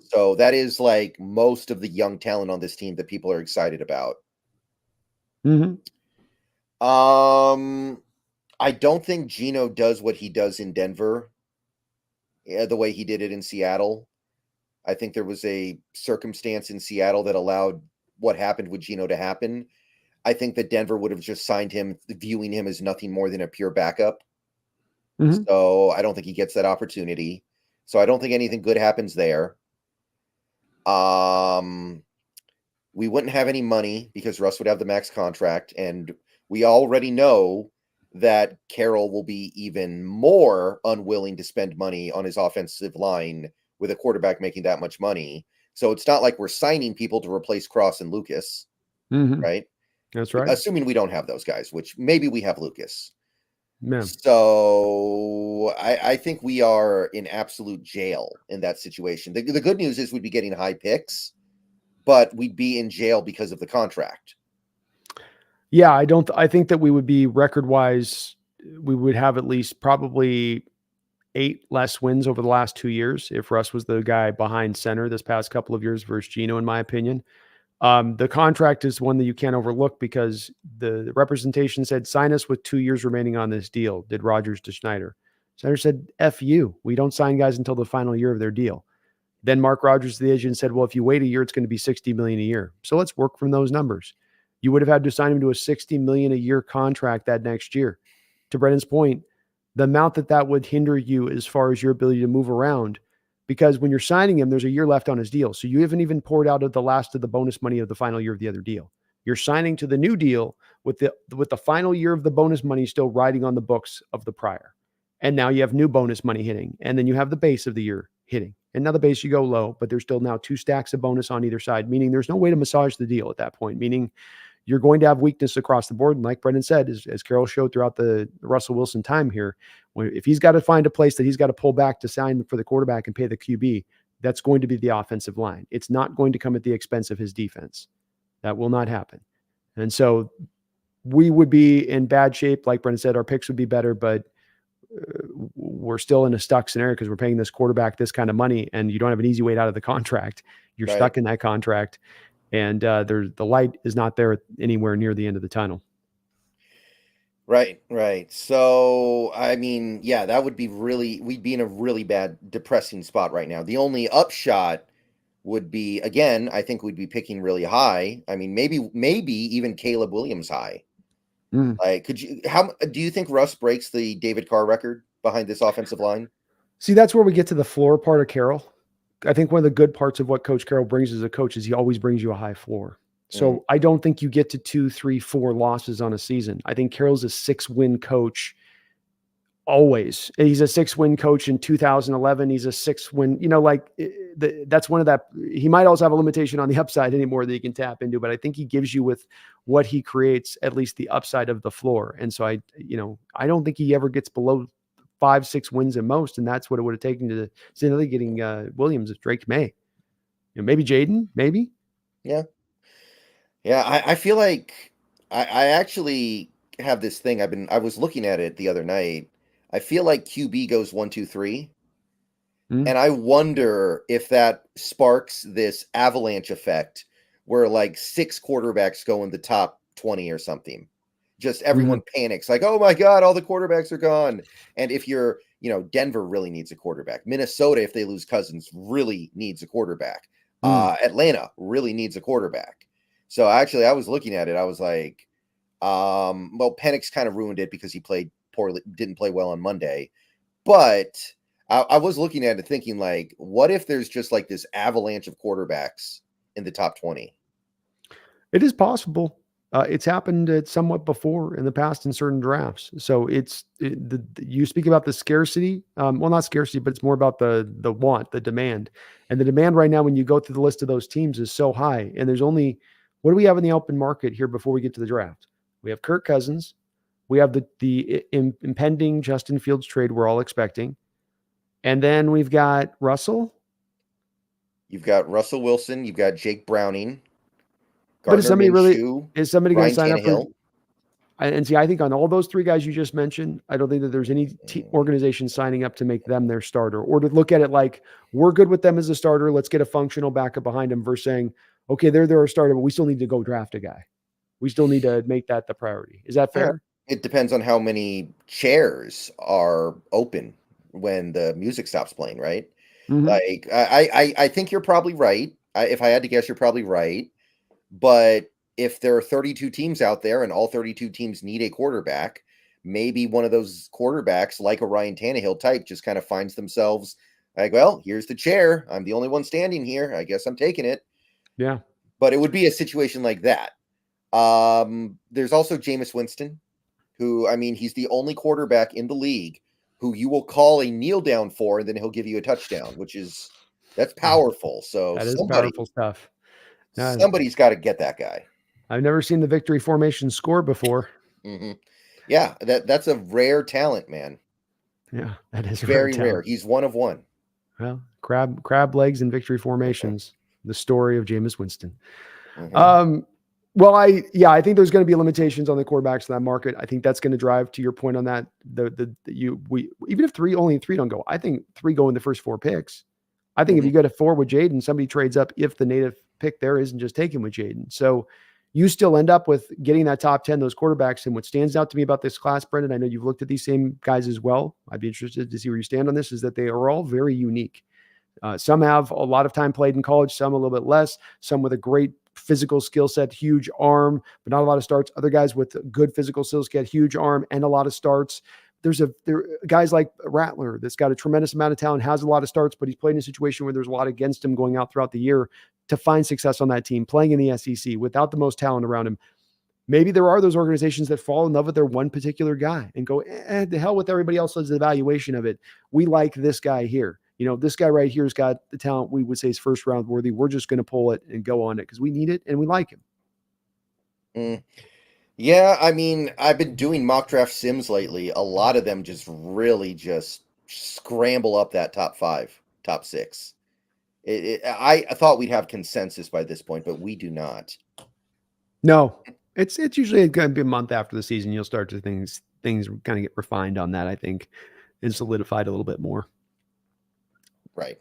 So that is like most of the young talent on this team that people are excited about. I don't think Geno does what he does in Denver the way he did it in Seattle. I think there was a circumstance in Seattle that allowed what happened with Geno to happen. I think that Denver would have just signed him, viewing him as nothing more than a pure backup. So I don't think he gets that opportunity. So I don't think anything good happens there. We wouldn't have any money because Russ would have the max contract, and we already know that Carroll will be even more unwilling to spend money on his offensive line with a quarterback making that much money. So it's not like we're signing people to replace Cross and Lucas, right? That's right. Assuming we don't have those guys, which maybe we have Lucas. Yeah. So I think we are in absolute jail in that situation. The good news is we'd be getting high picks, but we'd be in jail because of the contract. Yeah, I think that we would be record-wise, we would have at least probably 8 less wins over the last 2 years if Russ was the guy behind center this past couple of years versus Geno, in my opinion. The contract is one that you can't overlook because the representation said, sign us with 2 years remaining on this deal, did Rodgers to Schneider. Schneider said, F you. We don't sign guys until the final year of their deal. Then Mark Rodgers, the agent, said, well, if you wait a year, it's going to be $60 million a year. So let's work from those numbers. You would have had to sign him to a $60 million a year contract that next year. To Brennan's point, the amount that would hinder you as far as your ability to move around, because when you're signing him, there's a year left on his deal. So you haven't even poured out of the last of the bonus money of the final year of the other deal. You're signing to the new deal with the final year of the bonus money still riding on the books of the prior. And now you have new bonus money hitting. And then you have the base of the year hitting. And now the base, you go low, but there's still now 2 stacks of bonus on either side, meaning there's no way to massage the deal at that point, meaning you're going to have weakness across the board. And like Brendan said, as Carroll showed throughout the Russell Wilson time here, if he's got to find a place that he's got to pull back to sign for the quarterback and pay the QB, that's going to be the offensive line. It's not going to come at the expense of his defense. That will not happen. And so we would be in bad shape. Like Brendan said, our picks would be better, but we're still in a stuck scenario because we're paying this quarterback this kind of money and you don't have an easy way out of the contract. You're stuck in that contract, and the light is not there anywhere near the end of the tunnel. Right. So, I mean, yeah, that would be we'd be in a really bad, depressing spot right now. The only upshot would be, again, I think we'd be picking really high. I mean, maybe even Caleb Williams high. Like, do you think Russ breaks the David Carr record behind this offensive line? See, that's where we get to the floor part of Carroll. I think one of the good parts of what Coach Carroll brings as a coach is he always brings you a high floor. So I don't think you get to 2, 3, 4 losses on a season. I think Carroll's a 6-win coach always. He's a 6-win coach in 2011. He's a 6-win, that's one of that. He might also have a limitation on the upside anymore that he can tap into, but I think he gives you with what he creates, at least the upside of the floor. And so I don't think he ever gets below 5, 6 wins at most. And that's what it would have taken to say getting Williams if Drake May, maybe Jaden, maybe. Yeah. I feel like I actually have this thing. I was looking at it the other night. I feel like QB goes 1, 2, 3. And I wonder if that sparks this avalanche effect where like 6 quarterbacks go in the top 20 or something. Just everyone panics like, oh my God, all the quarterbacks are gone. And if you're, Denver really needs a quarterback. Minnesota, if they lose Cousins, really needs a quarterback. Atlanta really needs a quarterback. So actually, I was looking at it. I was like, well, Penix kind of ruined it because he played poorly, didn't play well on Monday. But I was looking at it thinking, like, what if there's just like this avalanche of quarterbacks in the top 20? It is possible. It's happened somewhat before in the past in certain drafts. So you speak about the scarcity. Well, not scarcity, but it's more about the want, the demand. And the demand right now, when you go through the list of those teams, is so high. And there's only, what do we have in the open market here before we get to the draft? We have Kirk Cousins. We have the impending Justin Fields trade we're all expecting. And then we've got Russell. You've got Russell Wilson. You've got Jake Browning. But is somebody going to sign up for? And see, I think on all those 3 guys you just mentioned, I don't think that there's any organization signing up to make them their starter or to look at it like we're good with them as a starter. Let's get a functional backup behind them versus saying, okay, they're our starter, but we still need to go draft a guy. We still need to make that the priority. Is that fair? Yeah. It depends on how many chairs are open when the music stops playing, right? Like, I think you're probably right. If I had to guess, you're probably right. But if there are 32 teams out there and all 32 teams need a quarterback, maybe one of those quarterbacks, like a Ryan Tannehill type, just kind of finds themselves like, well, here's the chair. I'm the only one standing here. I guess I'm taking it. Yeah. But it would be a situation like that. There's also Jameis Winston, who, I mean, he's the only quarterback in the league who you will call a kneel down for, and then he'll give you a touchdown, that's powerful. So that is powerful stuff. Somebody's got to get that guy. I've never seen the victory formation score before. Yeah, that's a rare talent, man. Yeah, that is very rare. He's one of one. Well, crab legs and victory formations. The story of Jameis Winston. Well, I think there's going to be limitations on the quarterbacks in that market. I think that's going to drive, to your point on that. Even if only three don't go, I think 3 go in the first 4 picks. I think if you go to 4 with Jaden, somebody trades up if the native pick there isn't just taken with Jaden. So you still end up with getting that top 10, those quarterbacks. And what stands out to me about this class, Brendan, I know you've looked at these same guys as well. I'd be interested to see where you stand on this, is that they are all very unique. Some have a lot of time played in college, some a little bit less, some with a great physical skill set, huge arm, but not a lot of starts. Other guys with good physical skills get huge arm and a lot of starts. There are guys like Rattler that's got a tremendous amount of talent, has a lot of starts, but he's played in a situation where there's a lot against him going out throughout the year to find success on that team, playing in the SEC without the most talent around him. Maybe there are those organizations that fall in love with their one particular guy and go, the hell with everybody else's evaluation of it. We like this guy here. This guy right here has got the talent we would say is first round worthy. We're just going to pull it and go on it because we need it and we like him. Mm. Yeah, I mean, I've been doing mock draft sims lately. A lot of them just really just scramble up that top 5, top 6. I thought we'd have consensus by this point, but we do not. No, it's usually going to be a month after the season. You'll start to things kind of get refined on that, I think, and solidified a little bit more. Right.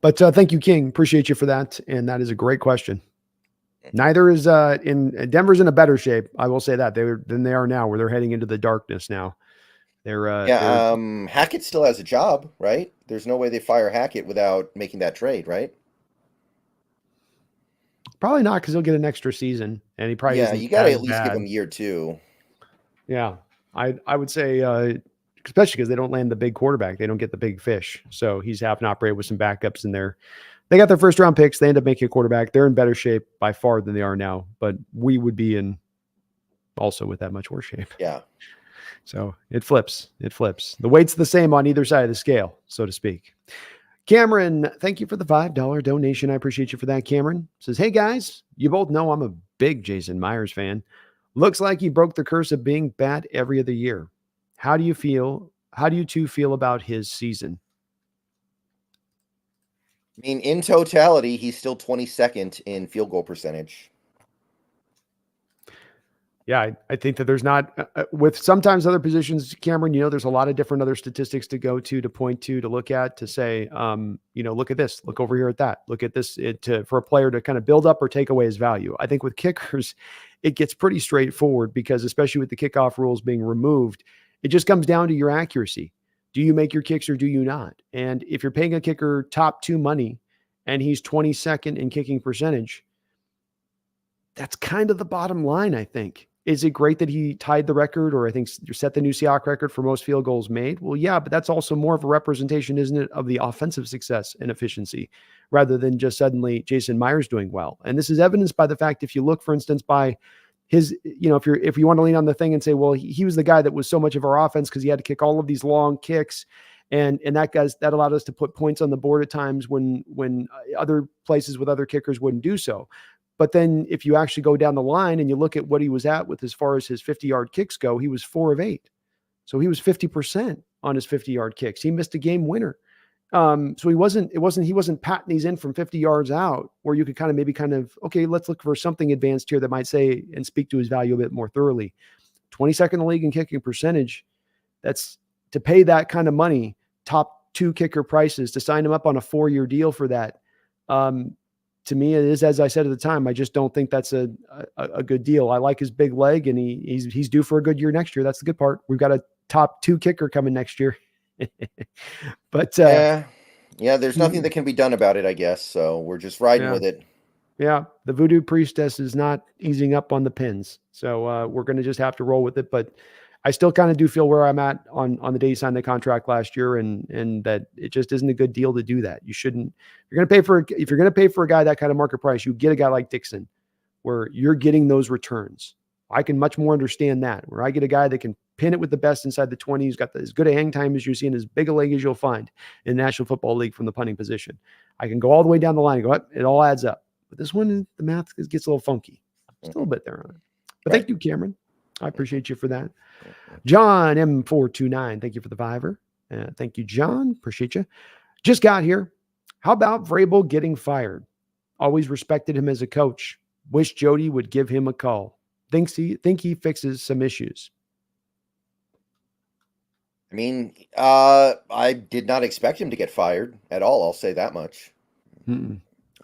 But thank you, King. Appreciate you for that. And that is a great question. Neither is in Denver's in a better shape. I will say that than they are now, where they're heading into the darkness now. They're Hackett still has a job, right? There's no way they fire Hackett without making that trade, right? probably not, because he'll get an extra season, and he probably Yeah, isn't you got to as at least give bad. him year 2. Yeah, I would say, especially because they don't land the big quarterback, they don't get the big fish, so he's having to operate with some backups in there. They got their first round picks. They end up making a quarterback. They're in better shape by far than they are now, but we would be in also with that much worse shape. Yeah. So it flips. It flips. The weight's the same on either side of the scale, so to speak. Cameron, thank you for the $5 donation. I appreciate you for that, Cameron. Says, hey, guys, you both know I'm a big Jason Myers fan. Looks like he broke the curse of being bad every other year. How do you feel? How do you two feel about his season? I mean, in totality, he's still 22nd in field goal percentage. Yeah, I think that there's not, with sometimes other positions, Cameron, there's a lot of different other statistics to go to point to look at, to say, look at this, look over here at that, look at this, for a player to kind of build up or take away his value. I think with kickers, it gets pretty straightforward, because especially with the kickoff rules being removed, it just comes down to your accuracy. Do you make your kicks or do you not? And if you're paying a kicker top 2 money and he's 22nd in kicking percentage, that's kind of the bottom line, I think. Is it great that he tied the record, or I think set the new Seahawks record for most field goals made? Well, yeah, but that's also more of a representation, isn't it, of the offensive success and efficiency, rather than just suddenly Jason Myers doing well. And this is evidenced by the fact, if you look, for instance, by his, if you want to lean on the thing and say, well, he was the guy that was so much of our offense because he had to kick all of these long kicks. And that allowed us to put points on the board at times when other places with other kickers wouldn't do so. But then if you actually go down the line and you look at what he was at with, as far as his 50-yard kicks go, he was 4 of 8. So he was 50% on his 50-yard kicks. He missed a game winner. So he wasn't patting these in from 50 yards out, where you could kind of, okay, let's look for something advanced here that might say and speak to his value a bit more thoroughly. 22nd in the league in kicking percentage. That's to pay that kind of money, top 2 kicker prices, to sign him up on a 4-year deal for that. To me, it is, as I said at the time, I just don't think that's a good deal. I like his big leg, and he's due for a good year next year. That's the good part. We've got a top 2 kicker coming next year. But yeah, there's nothing that can be done about it, I guess. So we're just riding with it. Yeah, the voodoo priestess is not easing up on the pins. So we're going to just have to roll with it. But I still kind of do feel where I'm at on the day he signed the contract last year, and that it just isn't a good deal to do that. You shouldn't. If you're going to pay for a guy that kind of market price, you get a guy like Dixon, where you're getting those returns. I can much more understand that, where I get a guy that can pin it with the best inside the 20. He's got as good a hang time as you see, and as big a leg as you'll find in the National Football League from the punting position. I can go all the way down the line and go, it all adds up. But this one, the math gets a little funky. Just a little bit there on it. But Thank you, Cameron. I appreciate you for that. John M429, thank you for the $5. Thank you, John. Appreciate you. Just got here. How about Vrabel getting fired? Always respected him as a coach. Wish Jody would give him a call. Think he fixes some issues. I mean, I did not expect him to get fired at all. I'll say that much.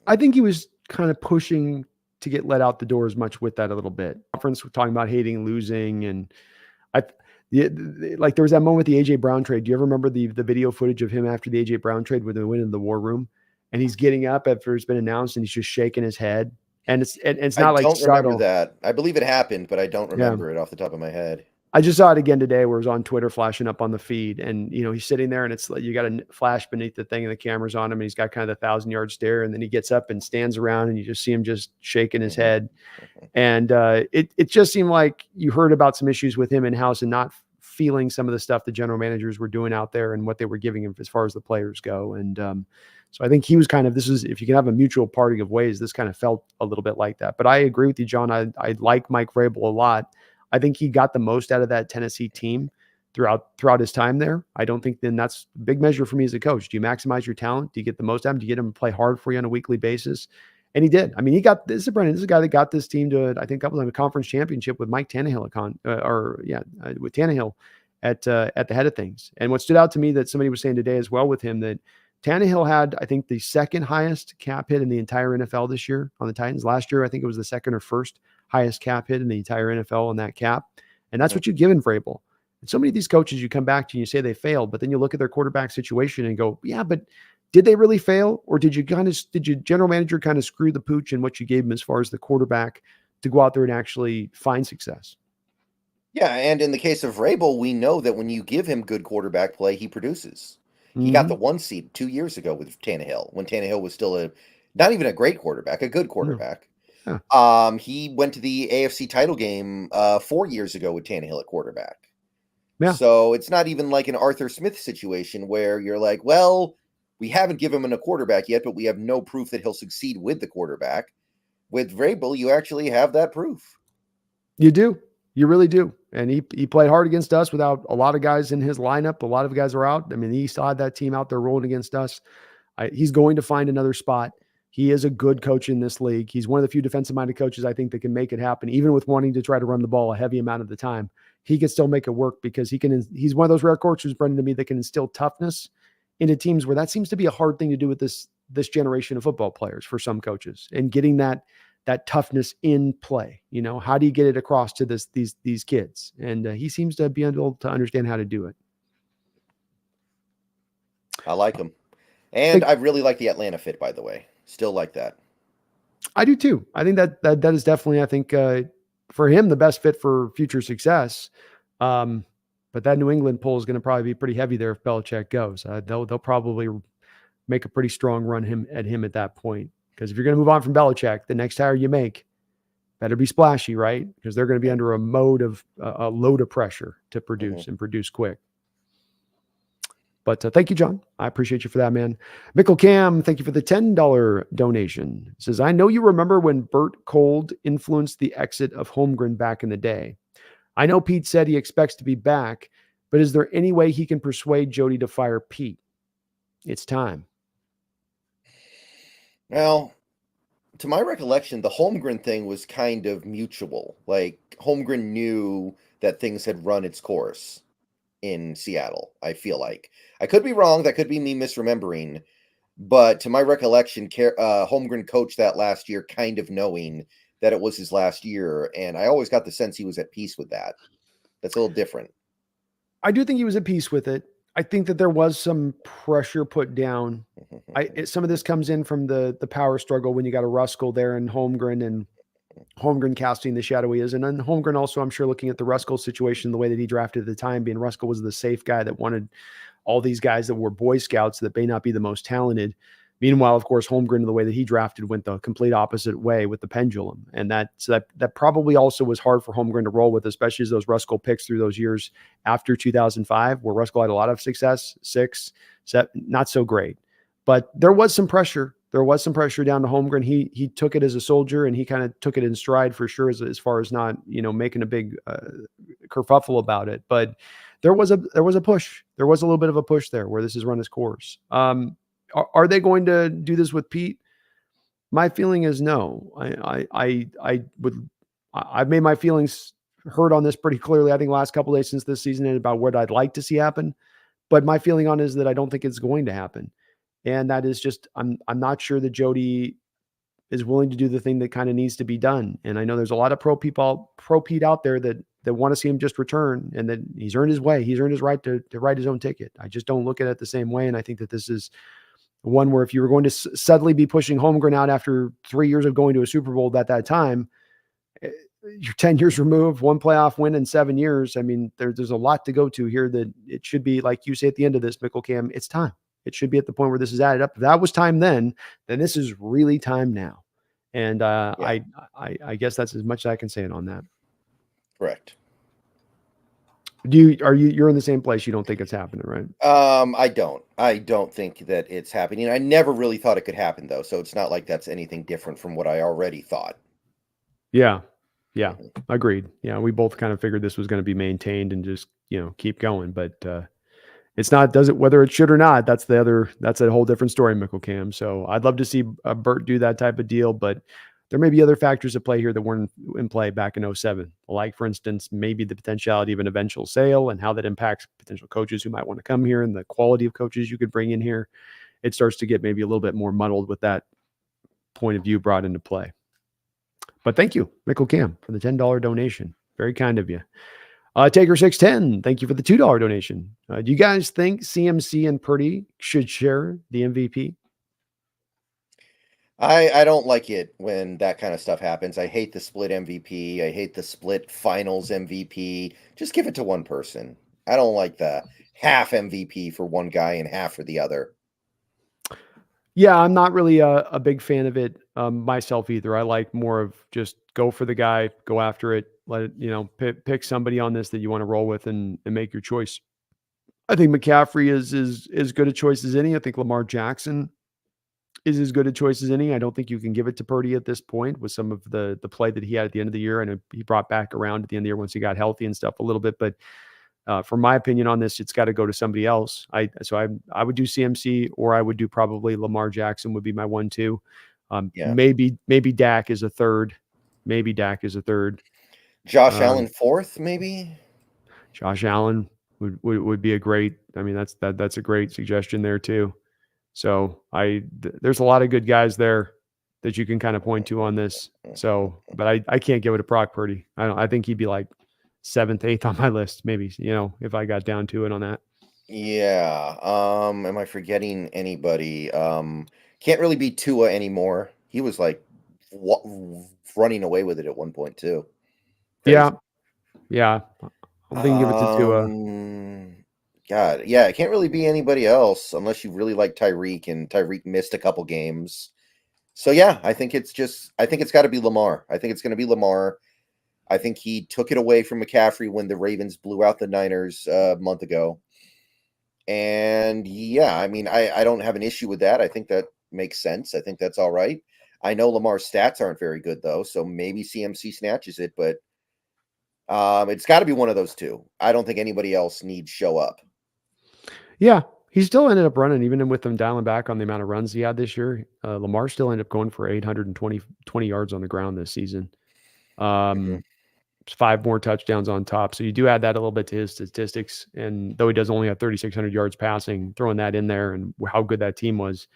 I think he was kind of pushing to get let out the door as much with that a little bit. Conference, we're talking about hating losing, and like there was that moment with the AJ Brown trade. Do you ever remember the video footage of him after the AJ Brown trade when they went in the war room, and he's getting up after it's been announced and he's just shaking his head, and it's not like subtle. I don't remember that. I believe it happened, but I don't remember it off the top of my head. I just saw it again today, where it was on Twitter flashing up on the feed, and he's sitting there, and it's like you got a flash beneath the thing, and the camera's on him, and he's got kind of the 1,000-yard stare, and then he gets up and stands around, and you just see him just shaking his head, and it just seemed like you heard about some issues with him in house and not feeling some of the stuff the general managers were doing out there and what they were giving him as far as the players go, and So I think he was kind of, if you can have a mutual parting of ways, this kind of felt a little bit like that. But I agree with you, John. I like Mike Vrabel a lot. I think he got the most out of that Tennessee team throughout his time there. I don't think then that's a big measure for me as a coach. Do you maximize your talent? Do you get the most out of him? Do you get him to play hard for you on a weekly basis? And he did. I mean, this is a guy that got this team to, I think, a couple of a conference championship with Mike Tannehill, with Tannehill at the head of things. And what stood out to me that somebody was saying today as well with him, that Tannehill had, I think, the second highest cap hit in the entire NFL this year on the Titans. Last year, I think it was the second or first highest cap hit in the entire NFL on that cap. And that's what you've given Vrabel. And so many of these coaches, you come back to and you say they failed, but then you look at their quarterback situation and go, yeah, but did they really fail? Or did your general manager kind of screw the pooch in what you gave him as far as the quarterback to go out there and actually find success? Yeah, and in the case of Vrabel, we know that when you give him good quarterback play, he produces. He got the 1 seed 2 years ago with Tannehill, when Tannehill was still not even a great quarterback, a good quarterback. Yeah. He went to the AFC title game 4 years ago with Tannehill at quarterback. Yeah. So it's not even like an Arthur Smith situation where you're like, well, we haven't given him a quarterback yet, but we have no proof that he'll succeed with the quarterback. With Vrabel, you actually have that proof. You do. You really do. And he played hard against us without a lot of guys in his lineup. A lot of guys were out. I mean, he saw that team out there rolling against us. He's going to find another spot. He is a good coach in this league. He's one of the few defensive-minded coaches I think that can make it happen, even with wanting to try to run the ball a heavy amount of the time. He can still make it work because he's one of those rare coaches, Brendan, to me, that can instill toughness into teams where that seems to be a hard thing to do with this generation of football players for some coaches, and getting that toughness in play. How do you get it across to these kids? And he seems to be able to understand how to do it. I like him. And I really like the Atlanta fit, by the way. Still like that. I do too. I think that is definitely, I think, for him, the best fit for future success. But that New England pull is going to probably be pretty heavy there if Belichick goes. They'll probably make a pretty strong run at him at that point. Because if you're going to move on from Belichick, the next hire you make better be splashy, right? Because they're going to be under a load of pressure to produce and produce quick. But thank you, John. I appreciate you for that, man. Mickle Cam, thank you for the $10 donation. It says, I know you remember when Bert Cold influenced the exit of Holmgren back in the day. I know Pete said he expects to be back, but is there any way he can persuade Jody to fire Pete? It's time. Well, to my recollection, the Holmgren thing was kind of mutual. Like, Holmgren knew that things had run its course in Seattle, I feel like. I could be wrong. That could be me misremembering. But to my recollection, Holmgren coached that last year kind of knowing that it was his last year. And I always got the sense he was at peace with that. That's a little different. I do think he was at peace with it. I think that there was some pressure put down. Some of this comes in from the power struggle when you got a Ruskell there and Holmgren casting the shadow he is. And then Holmgren also, I'm sure, looking at the Ruskell situation, the way that he drafted at the time, being Ruskell was the safe guy that wanted all these guys that were Boy Scouts that may not be the most talented. Meanwhile, of course, Holmgren, the way that he drafted, went the complete opposite way with the pendulum. And that probably also was hard for Holmgren to roll with, especially as those Ruskell picks through those years after 2005, where Ruskell had a lot of success, 6, 7, not so great. But there was some pressure. There was some pressure down to Holmgren. He took it as a soldier, and he kind of took it in stride for sure, as far as not, making a big kerfuffle about it. But there was a push. There was a little bit of a push there where this has run its course. Are they going to do this with Pete? My feeling is no. I've made my feelings heard on this pretty clearly, I think, last couple of days since this season, and about what I'd like to see happen. But my feeling on it is that I don't think it's going to happen. And that is just, I'm not sure that Jody is willing to do the thing that kind of needs to be done. And I know there's a lot of pro Pete out there that want to see him just return, and that he's earned his way. He's earned his right to write his own ticket. I just don't look at it the same way. And I think that this is one where if you were going to suddenly be pushing Holmgren out after 3 years of going to a Super Bowl at that time, you're 10 years removed, 1 playoff win in 7 years. I mean, there's a lot to go to here that it should be, like you say at the end of this, Mickle Cam, it's time. It should be at the point where this is added up. If that was time then this is really time now. And I guess that's as much as I can say on that. Correct. You're in the same place? You don't think it's happening, right? I don't. I don't think that it's happening. I never really thought it could happen though, so it's not like that's anything different from what I already thought. Yeah. Yeah. Mhm. Agreed. Yeah. We both kind of figured this was going to be maintained and just, keep going. But it's not, does it, whether it should or not, that's a whole different story, Mickle Cam. So I'd love to see Bert do that type of deal, but there may be other factors at play here that weren't in play back in '07. Like, for instance, maybe the potentiality of an eventual sale and how that impacts potential coaches who might want to come here and the quality of coaches you could bring in here. It starts to get maybe a little bit more muddled with that point of view brought into play. But thank you, Mickle Cam, for the $10 donation. Very kind of you. Taker 610, thank you for the $2 donation. Do you guys think CMC and Purdy should share the MVP? I don't like it when that kind of stuff happens. I hate the split MVP. I hate the split finals MVP. Just give it to one person. I don't like the half MVP for one guy and half for the other. Yeah, I'm not really a big fan of it myself either. I like more of just go for the guy, go after it, let it, pick somebody on this that you want to roll with and make your choice. I think McCaffrey is as good a choice as any. I think Lamar Jackson is as good a choice as any. I don't think you can give it to Purdy at this point with some of the play that he had at the end of the year. I know he brought back around at the end of the year once he got healthy and stuff a little bit, but for my opinion on this, it's got to go to somebody else. I would do CMC, or I would do probably Lamar Jackson would be my 1-2. Yeah. Maybe Dak is a third. Maybe Dak is a third. Josh Um, Allen fourth, maybe? Josh Allen would be a great. I mean, that's a great suggestion there too. So there's a lot of good guys there that you can kind of point to on this. So, but I can't give it to Brock Purdy. I think he'd be like 7th, 8th on my list, maybe, if I got down to it on that. Yeah. Am I forgetting anybody? Can't really be Tua anymore. He was like running away with it at one point too. Yeah. Crazy. Yeah. I'm thinking give it to Tua. God, yeah, it can't really be anybody else unless you really like Tyreek, and Tyreek missed a couple games. So yeah, I think it's got to be Lamar. I think it's going to be Lamar. I think he took it away from McCaffrey when the Ravens blew out the Niners a month ago. And yeah, I mean, I don't have an issue with that. I think that makes sense. I think that's all right. I know Lamar's stats aren't very good though, so maybe CMC snatches it, but it's got to be one of those two. I don't think anybody else needs show up. Yeah. He still ended up running, even with them dialing back on the amount of runs he had this year. Lamar still ended up going for 820 yards on the ground this season. Mhm. 5 more touchdowns on top. So you do add that a little bit to his statistics. And though he does only have 3,600 yards passing, throwing that in there and how good that team was,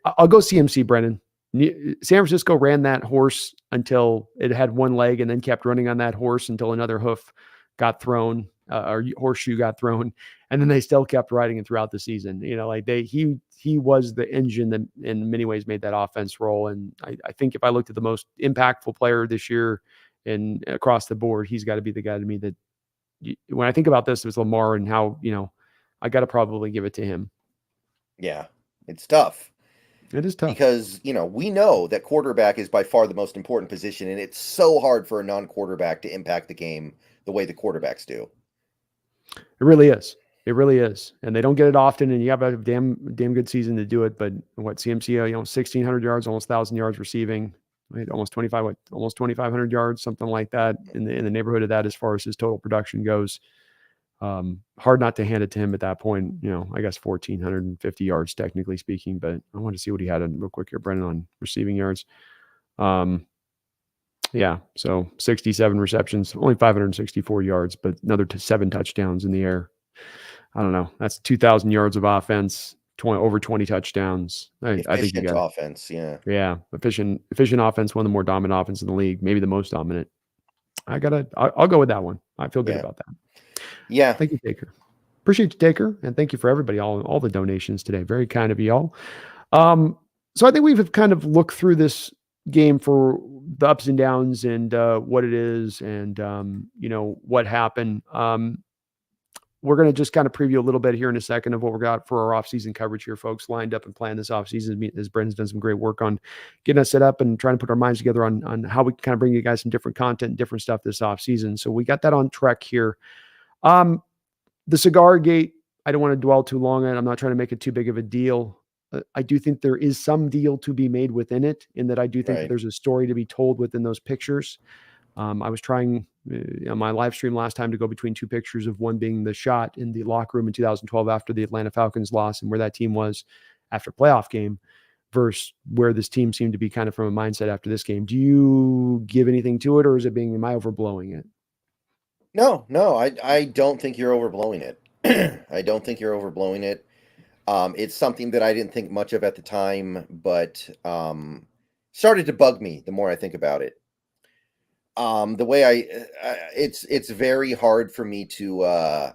I'll go CMC, Brennan. San Francisco ran that horse until it had one leg and then kept running on that horse until another hoof got thrown or horseshoe got thrown. And then they still kept riding it throughout the season. He was the engine that in many ways made that offense roll. And I think if I looked at the most impactful player this year and across the board, he's got to be the guy to me that when I think about this, it was Lamar and how, I got to probably give it to him. Yeah, it's tough. It is tough. Because, we know that quarterback is by far the most important position, and it's so hard for a non-quarterback to impact the game the way the quarterbacks do. It really is. It really is. And they don't get it often, and you have a damn good season to do it. But what CMC, 1,600 yards, almost 1,000 yards receiving, right? Almost 2,500 yards, something like that in the neighborhood of that as far as his total production goes. Hard not to hand it to him at that point. I guess 1,450 yards technically speaking, but I want to see what he had real quick here, Brennan, on receiving yards. Yeah, so 67 receptions, only 564 yards, but another 7 touchdowns in the air. I don't know. That's 2,000 yards of offense, over 20 touchdowns. I think you Efficient got offense, yeah. Yeah, efficient offense, one of the more dominant offense in the league, maybe the most dominant. I'll go with that one. I feel good Yeah. about that. Yeah. Thank you, Taker. Appreciate you, Taker, and thank you for everybody, all the donations today. Very kind of you all. So I think we've kind of looked through this game for the ups and downs and what it is and what happened. we're going to just kind of preview a little bit here in a second of what we got for our offseason coverage here, folks, lined up and planned this offseason. As Brendan's done some great work on getting us set up and trying to put our minds together on how we can kind of bring you guys some different content and different stuff this offseason. So we got that on track here. The cigar gate, I don't want to dwell too long on it. I'm not trying to make it too big of a deal. I do think there is some deal to be made within it, in that I do think that there's a story to be told within those pictures. I was trying on my live stream last time to go between two pictures, of one being the shot in the locker room in 2012 after the Atlanta Falcons loss and where that team was after playoff game, versus where this team seemed to be kind of from a mindset after this game. Do you give anything to it, or is it am I overblowing it? No, I don't think you're overblowing it. I don't think you're overblowing it. It's something that I didn't think much of at the time, but started to bug me the more I think about it. The way it's very hard for me to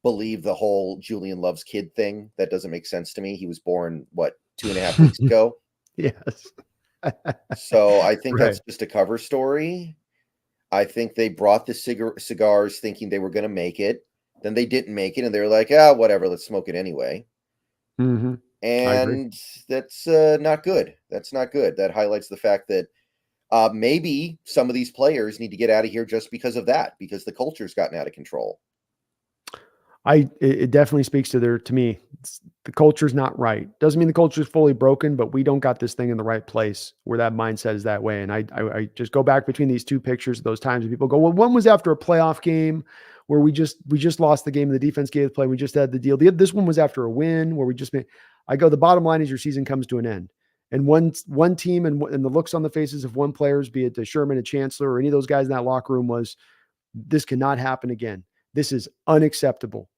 believe the whole Julian Loves kid thing. That doesn't make sense to me. He was born, 2.5 weeks ago? Yes. So I think that's just a cover story. I think they brought the cigars thinking they were going to make it. Then they didn't make it, and they were like, whatever, let's smoke it anyway. Mm-hmm. And that's not good. That's not good. That highlights the fact that maybe some of these players need to get out of here just because of that, because the culture's gotten out of control. It definitely speaks to me. The culture's not right. Doesn't mean the culture's fully broken, but we don't got this thing in the right place where that mindset is that way. And I just go back between these two pictures of those times when people go, well, one was after a playoff game where we just lost the game and the defense gave the play. We just had the deal. This one was after a win where the bottom line is your season comes to an end. And one team and the looks on the faces of one players, be it the Sherman, a Chancellor, or any of those guys in that locker room, was, this cannot happen again. This is unacceptable.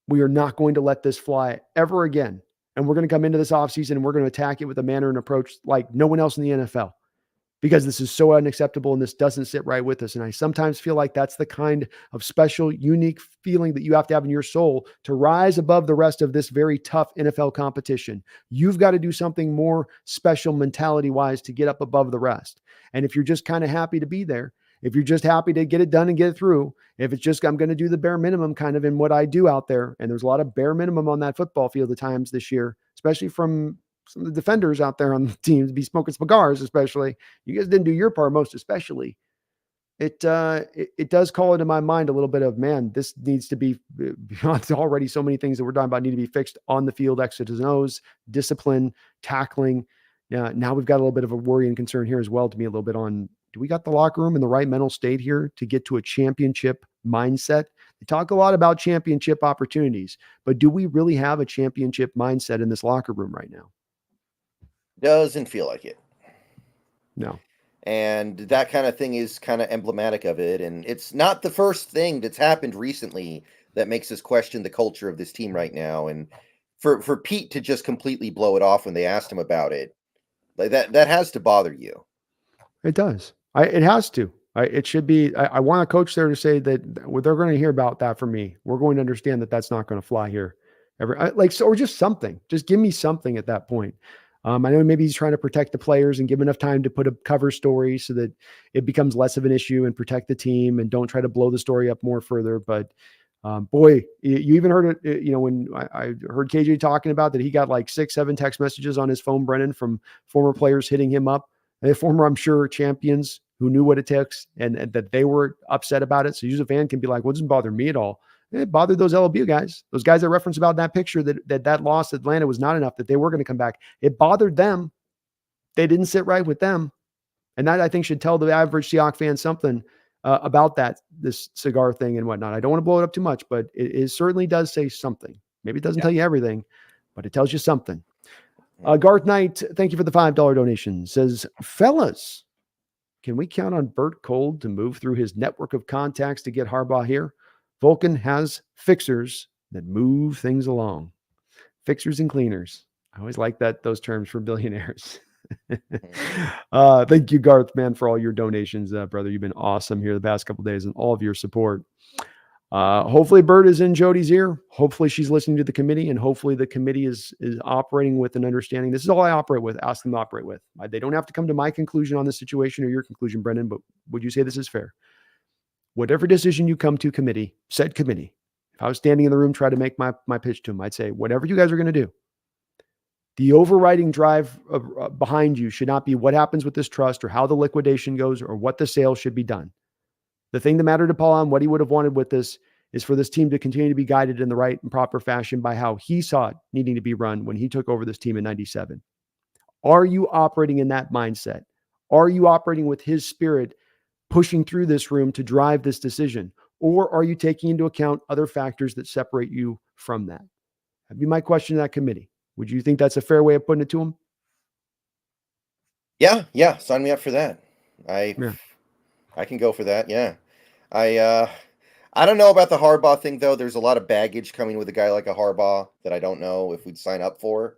We are not going to let this fly ever again. And we're going to come into this offseason and we're going to attack it with a manner and approach like no one else in the NFL, because this is so unacceptable and this doesn't sit right with us. And I sometimes feel like that's the kind of special, unique feeling that you have to have in your soul to rise above the rest of this very tough NFL competition. You've got to do something more special mentality-wise to get up above the rest. And if you're just kind of happy to be there, if you're just happy to get it done and get it through, if it's just, I'm going to do the bare minimum kind of in what I do out there, and there's a lot of bare minimum on that football field at times this year, especially from some of the defenders out there on the team, to be smoking cigars, especially. You guys didn't do your part, most especially. It does call into my mind a little bit of, man, this needs to be beyond already so many things that we're talking about need to be fixed on the field, X's and O's, discipline, tackling. Now we've got a little bit of a worry and concern here as well, to me, a little bit on, do we got the locker room in the right mental state here to get to a championship mindset? They talk a lot about championship opportunities, but do we really have a championship mindset in this locker room right now? Doesn't feel like it. No. And that kind of thing is kind of emblematic of it. And it's not the first thing that's happened recently that makes us question the culture of this team right now. And for Pete to just completely blow it off when they asked him about it, like that has to bother you. It does. It has to. It should be. I want a coach there to say that they're going to hear about that from me. We're going to understand that that's not going to fly here ever. Or just something. Just give me something at that point. I know maybe he's trying to protect the players and give enough time to put a cover story so that it becomes less of an issue and protect the team and don't try to blow the story up more further. But boy, you even heard it, when I heard KJ talking about that, he got like 6-7 text messages on his phone, Brennan, from former players hitting him up. Former, I'm sure, champions who knew what it takes and that they were upset about it. So you as a fan can be like, well, it doesn't bother me at all. It bothered those LLB guys, those guys that referenced about that picture that loss at Atlanta was not enough, that they were going to come back. It bothered them. They didn't sit right with them. And that, I think, should tell the average Seahawks fan something about this cigar thing and whatnot. I don't want to blow it up too much, but it certainly does say something. Maybe it doesn't tell you everything, but it tells you something. Garth Knight, thank you for the $5 donation. Says, fellas, can we count on Bert Cold to move through his network of contacts to get Harbaugh here? Vulcan has fixers that move things along. Fixers and cleaners. I always like those terms for billionaires. Thank you, Garth, man, for all your donations, brother. You've been awesome here the past couple of days and all of your support. Hopefully Bert is in Jody's ear. Hopefully she's listening to the committee, and hopefully the committee is operating with an understanding. This is all I operate with, ask them to operate with. They don't have to come to my conclusion on this situation or your conclusion, Brendan, but would you say this is fair? Whatever decision you come to said committee, if I was standing in the room trying to make my pitch to him, I'd say, whatever you guys are going to do, the overriding drive behind you should not be what happens with this trust or how the liquidation goes or what the sale should be done. The thing that mattered to Paul, what he would have wanted with this, is for this team to continue to be guided in the right and proper fashion by how he saw it needing to be run when he took over this team in 97. Are you operating in that mindset? Are you operating with his spirit pushing through this room to drive this decision? Or are you taking into account other factors that separate you from that? That'd be my question to that committee. Would you think that's a fair way of putting it to him? Yeah. Sign me up for that. Yeah. I can go for that. Yeah. I don't know about the Harbaugh thing though. There's a lot of baggage coming with a guy like a Harbaugh that I don't know if we'd sign up for.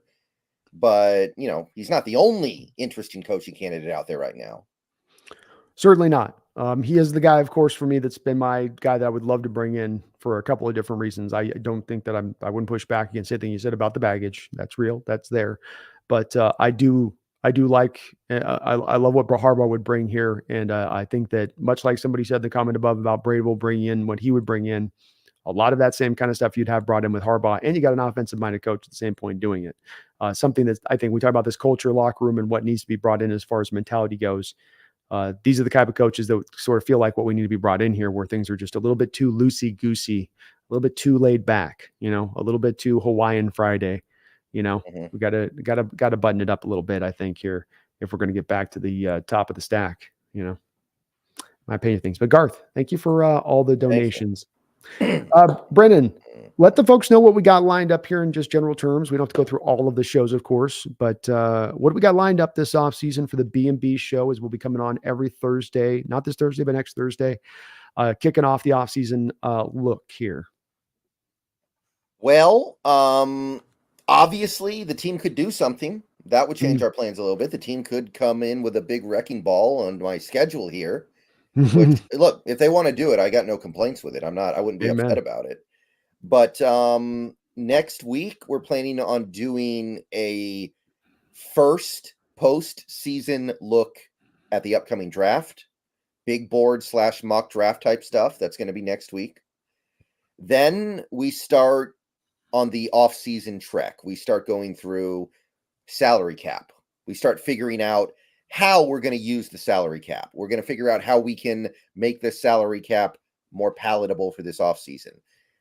But, he's not the only interesting coaching candidate out there right now. Certainly not. He is the guy, of course, for me, that's been my guy that I would love to bring in for a couple of different reasons. I don't think that I wouldn't push back against anything you said about the baggage. That's real. That's there. But I do like, I love what Harbaugh would bring here. And I think that much like somebody said in the comment above about Brady will bring in what he would bring in, a lot of that same kind of stuff you'd have brought in with Harbaugh, and you got an offensive-minded coach at the same point doing it. Something that I think we talk about this culture, locker room, and what needs to be brought in as far as mentality goes. These are the type of coaches that sort of feel like what we need to be brought in here, where things are just a little bit too loosey-goosey, a little bit too laid back, a little bit too Hawaiian Friday. We gotta button it up a little bit, I think, here, if we're going to get back to the top of the stack. My opinion of things. But Garth, thank you for all the donations. Brennan, let the folks know what we got lined up here in just general terms. We don't have to go through all of the shows, of course, but what do we got lined up this offseason for the B&B show? As we'll be coming on every Thursday, not this Thursday, but next Thursday, kicking off the offseason look here. Well, obviously the team could do something that would change our plans a little bit. The team could come in with a big wrecking ball on my schedule here. Which, look, if they want to do it, I got no complaints with it. I wouldn't be upset about it. But next week, we're planning on doing a first postseason look at the upcoming draft. Big board / mock draft type stuff. That's going to be next week. Then we start on the off-season trek. We start going through salary cap. We start figuring out how we're going to use the salary cap. We're going to figure out how we can make the salary cap more palatable for this offseason.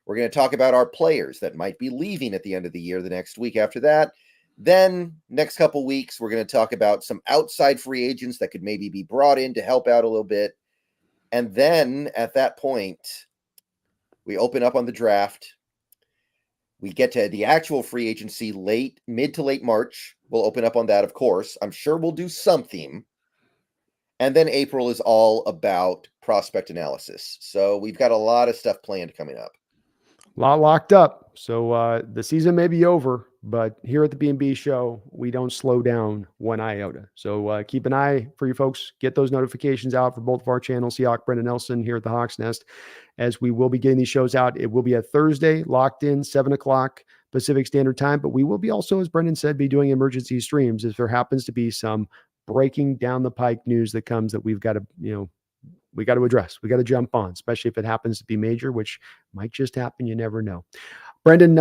We're going to talk about our players that might be leaving at the end of the year, the next week after that. Then next couple weeks, we're going to talk about some outside free agents that could maybe be brought in to help out a little bit. And then at that point, we open up on the draft. We get to the actual free agency mid to late March. We'll open up on that, of course. I'm sure we'll do something. And then April is all about prospect analysis. So we've got a lot of stuff planned coming up. A lot locked up. So the season may be over, but here at the B&B show, we don't slow down one iota. So keep an eye for you folks. Get those notifications out for both of our channels, Seahawk Brendan Nelson here at the Hawks Nest, as we will be getting these shows out. It will be a Thursday, locked in, 7 o'clock Pacific Standard Time. But we will be also, as Brendan said, be doing emergency streams if there happens to be some breaking down the pike news that comes that we've got to, we got to address. We got to jump on, especially if it happens to be major, which might just happen. You never know. Brendan,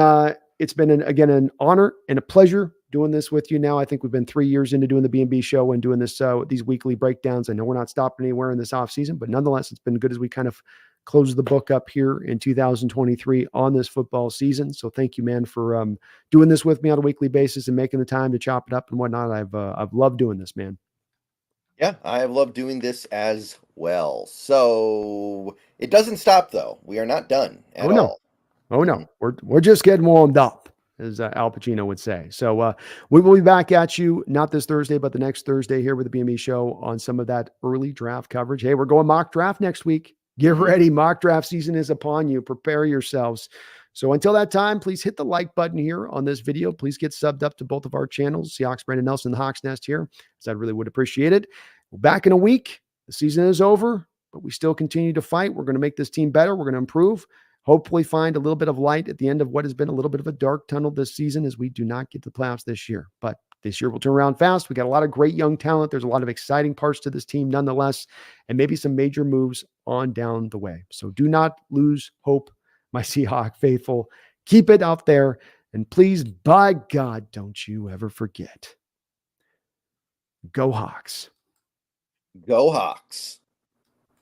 it's been, an honor and a pleasure doing this with you now. I think we've been 3 years into doing the B&B show and doing this, these weekly breakdowns. I know we're not stopping anywhere in this offseason, but nonetheless, it's been good as we kind of close the book up here in 2023 on this football season. So thank you, man, for doing this with me on a weekly basis and making the time to chop it up and whatnot. I've loved doing this, man. Yeah, I have loved doing this as well. So it doesn't stop, though. We are not done at all. Oh, no. We're just getting warmed up, as Al Pacino would say. So we will be back at you, not this Thursday, but the next Thursday here with the B&B show on some of that early draft coverage. Hey, we're going mock draft next week. Get ready. Mock draft season is upon you. Prepare yourselves. So until that time, please hit the like button here on this video. Please get subbed up to both of our channels, Seahawks Brendan Nelson, the Hawks Nest here, as I really would appreciate it. We're back in a week. The season is over, but we still continue to fight. We're going to make this team better. We're going to improve. Hopefully find a little bit of light at the end of what has been a little bit of a dark tunnel this season, as we do not get to the playoffs this year. But this year will turn around fast. We got a lot of great young talent. There's a lot of exciting parts to this team nonetheless, and maybe some major moves on down the way. So do not lose hope. my Seahawk faithful. Keep it out there. And please, by God, don't you ever forget. Go Hawks. Go Hawks.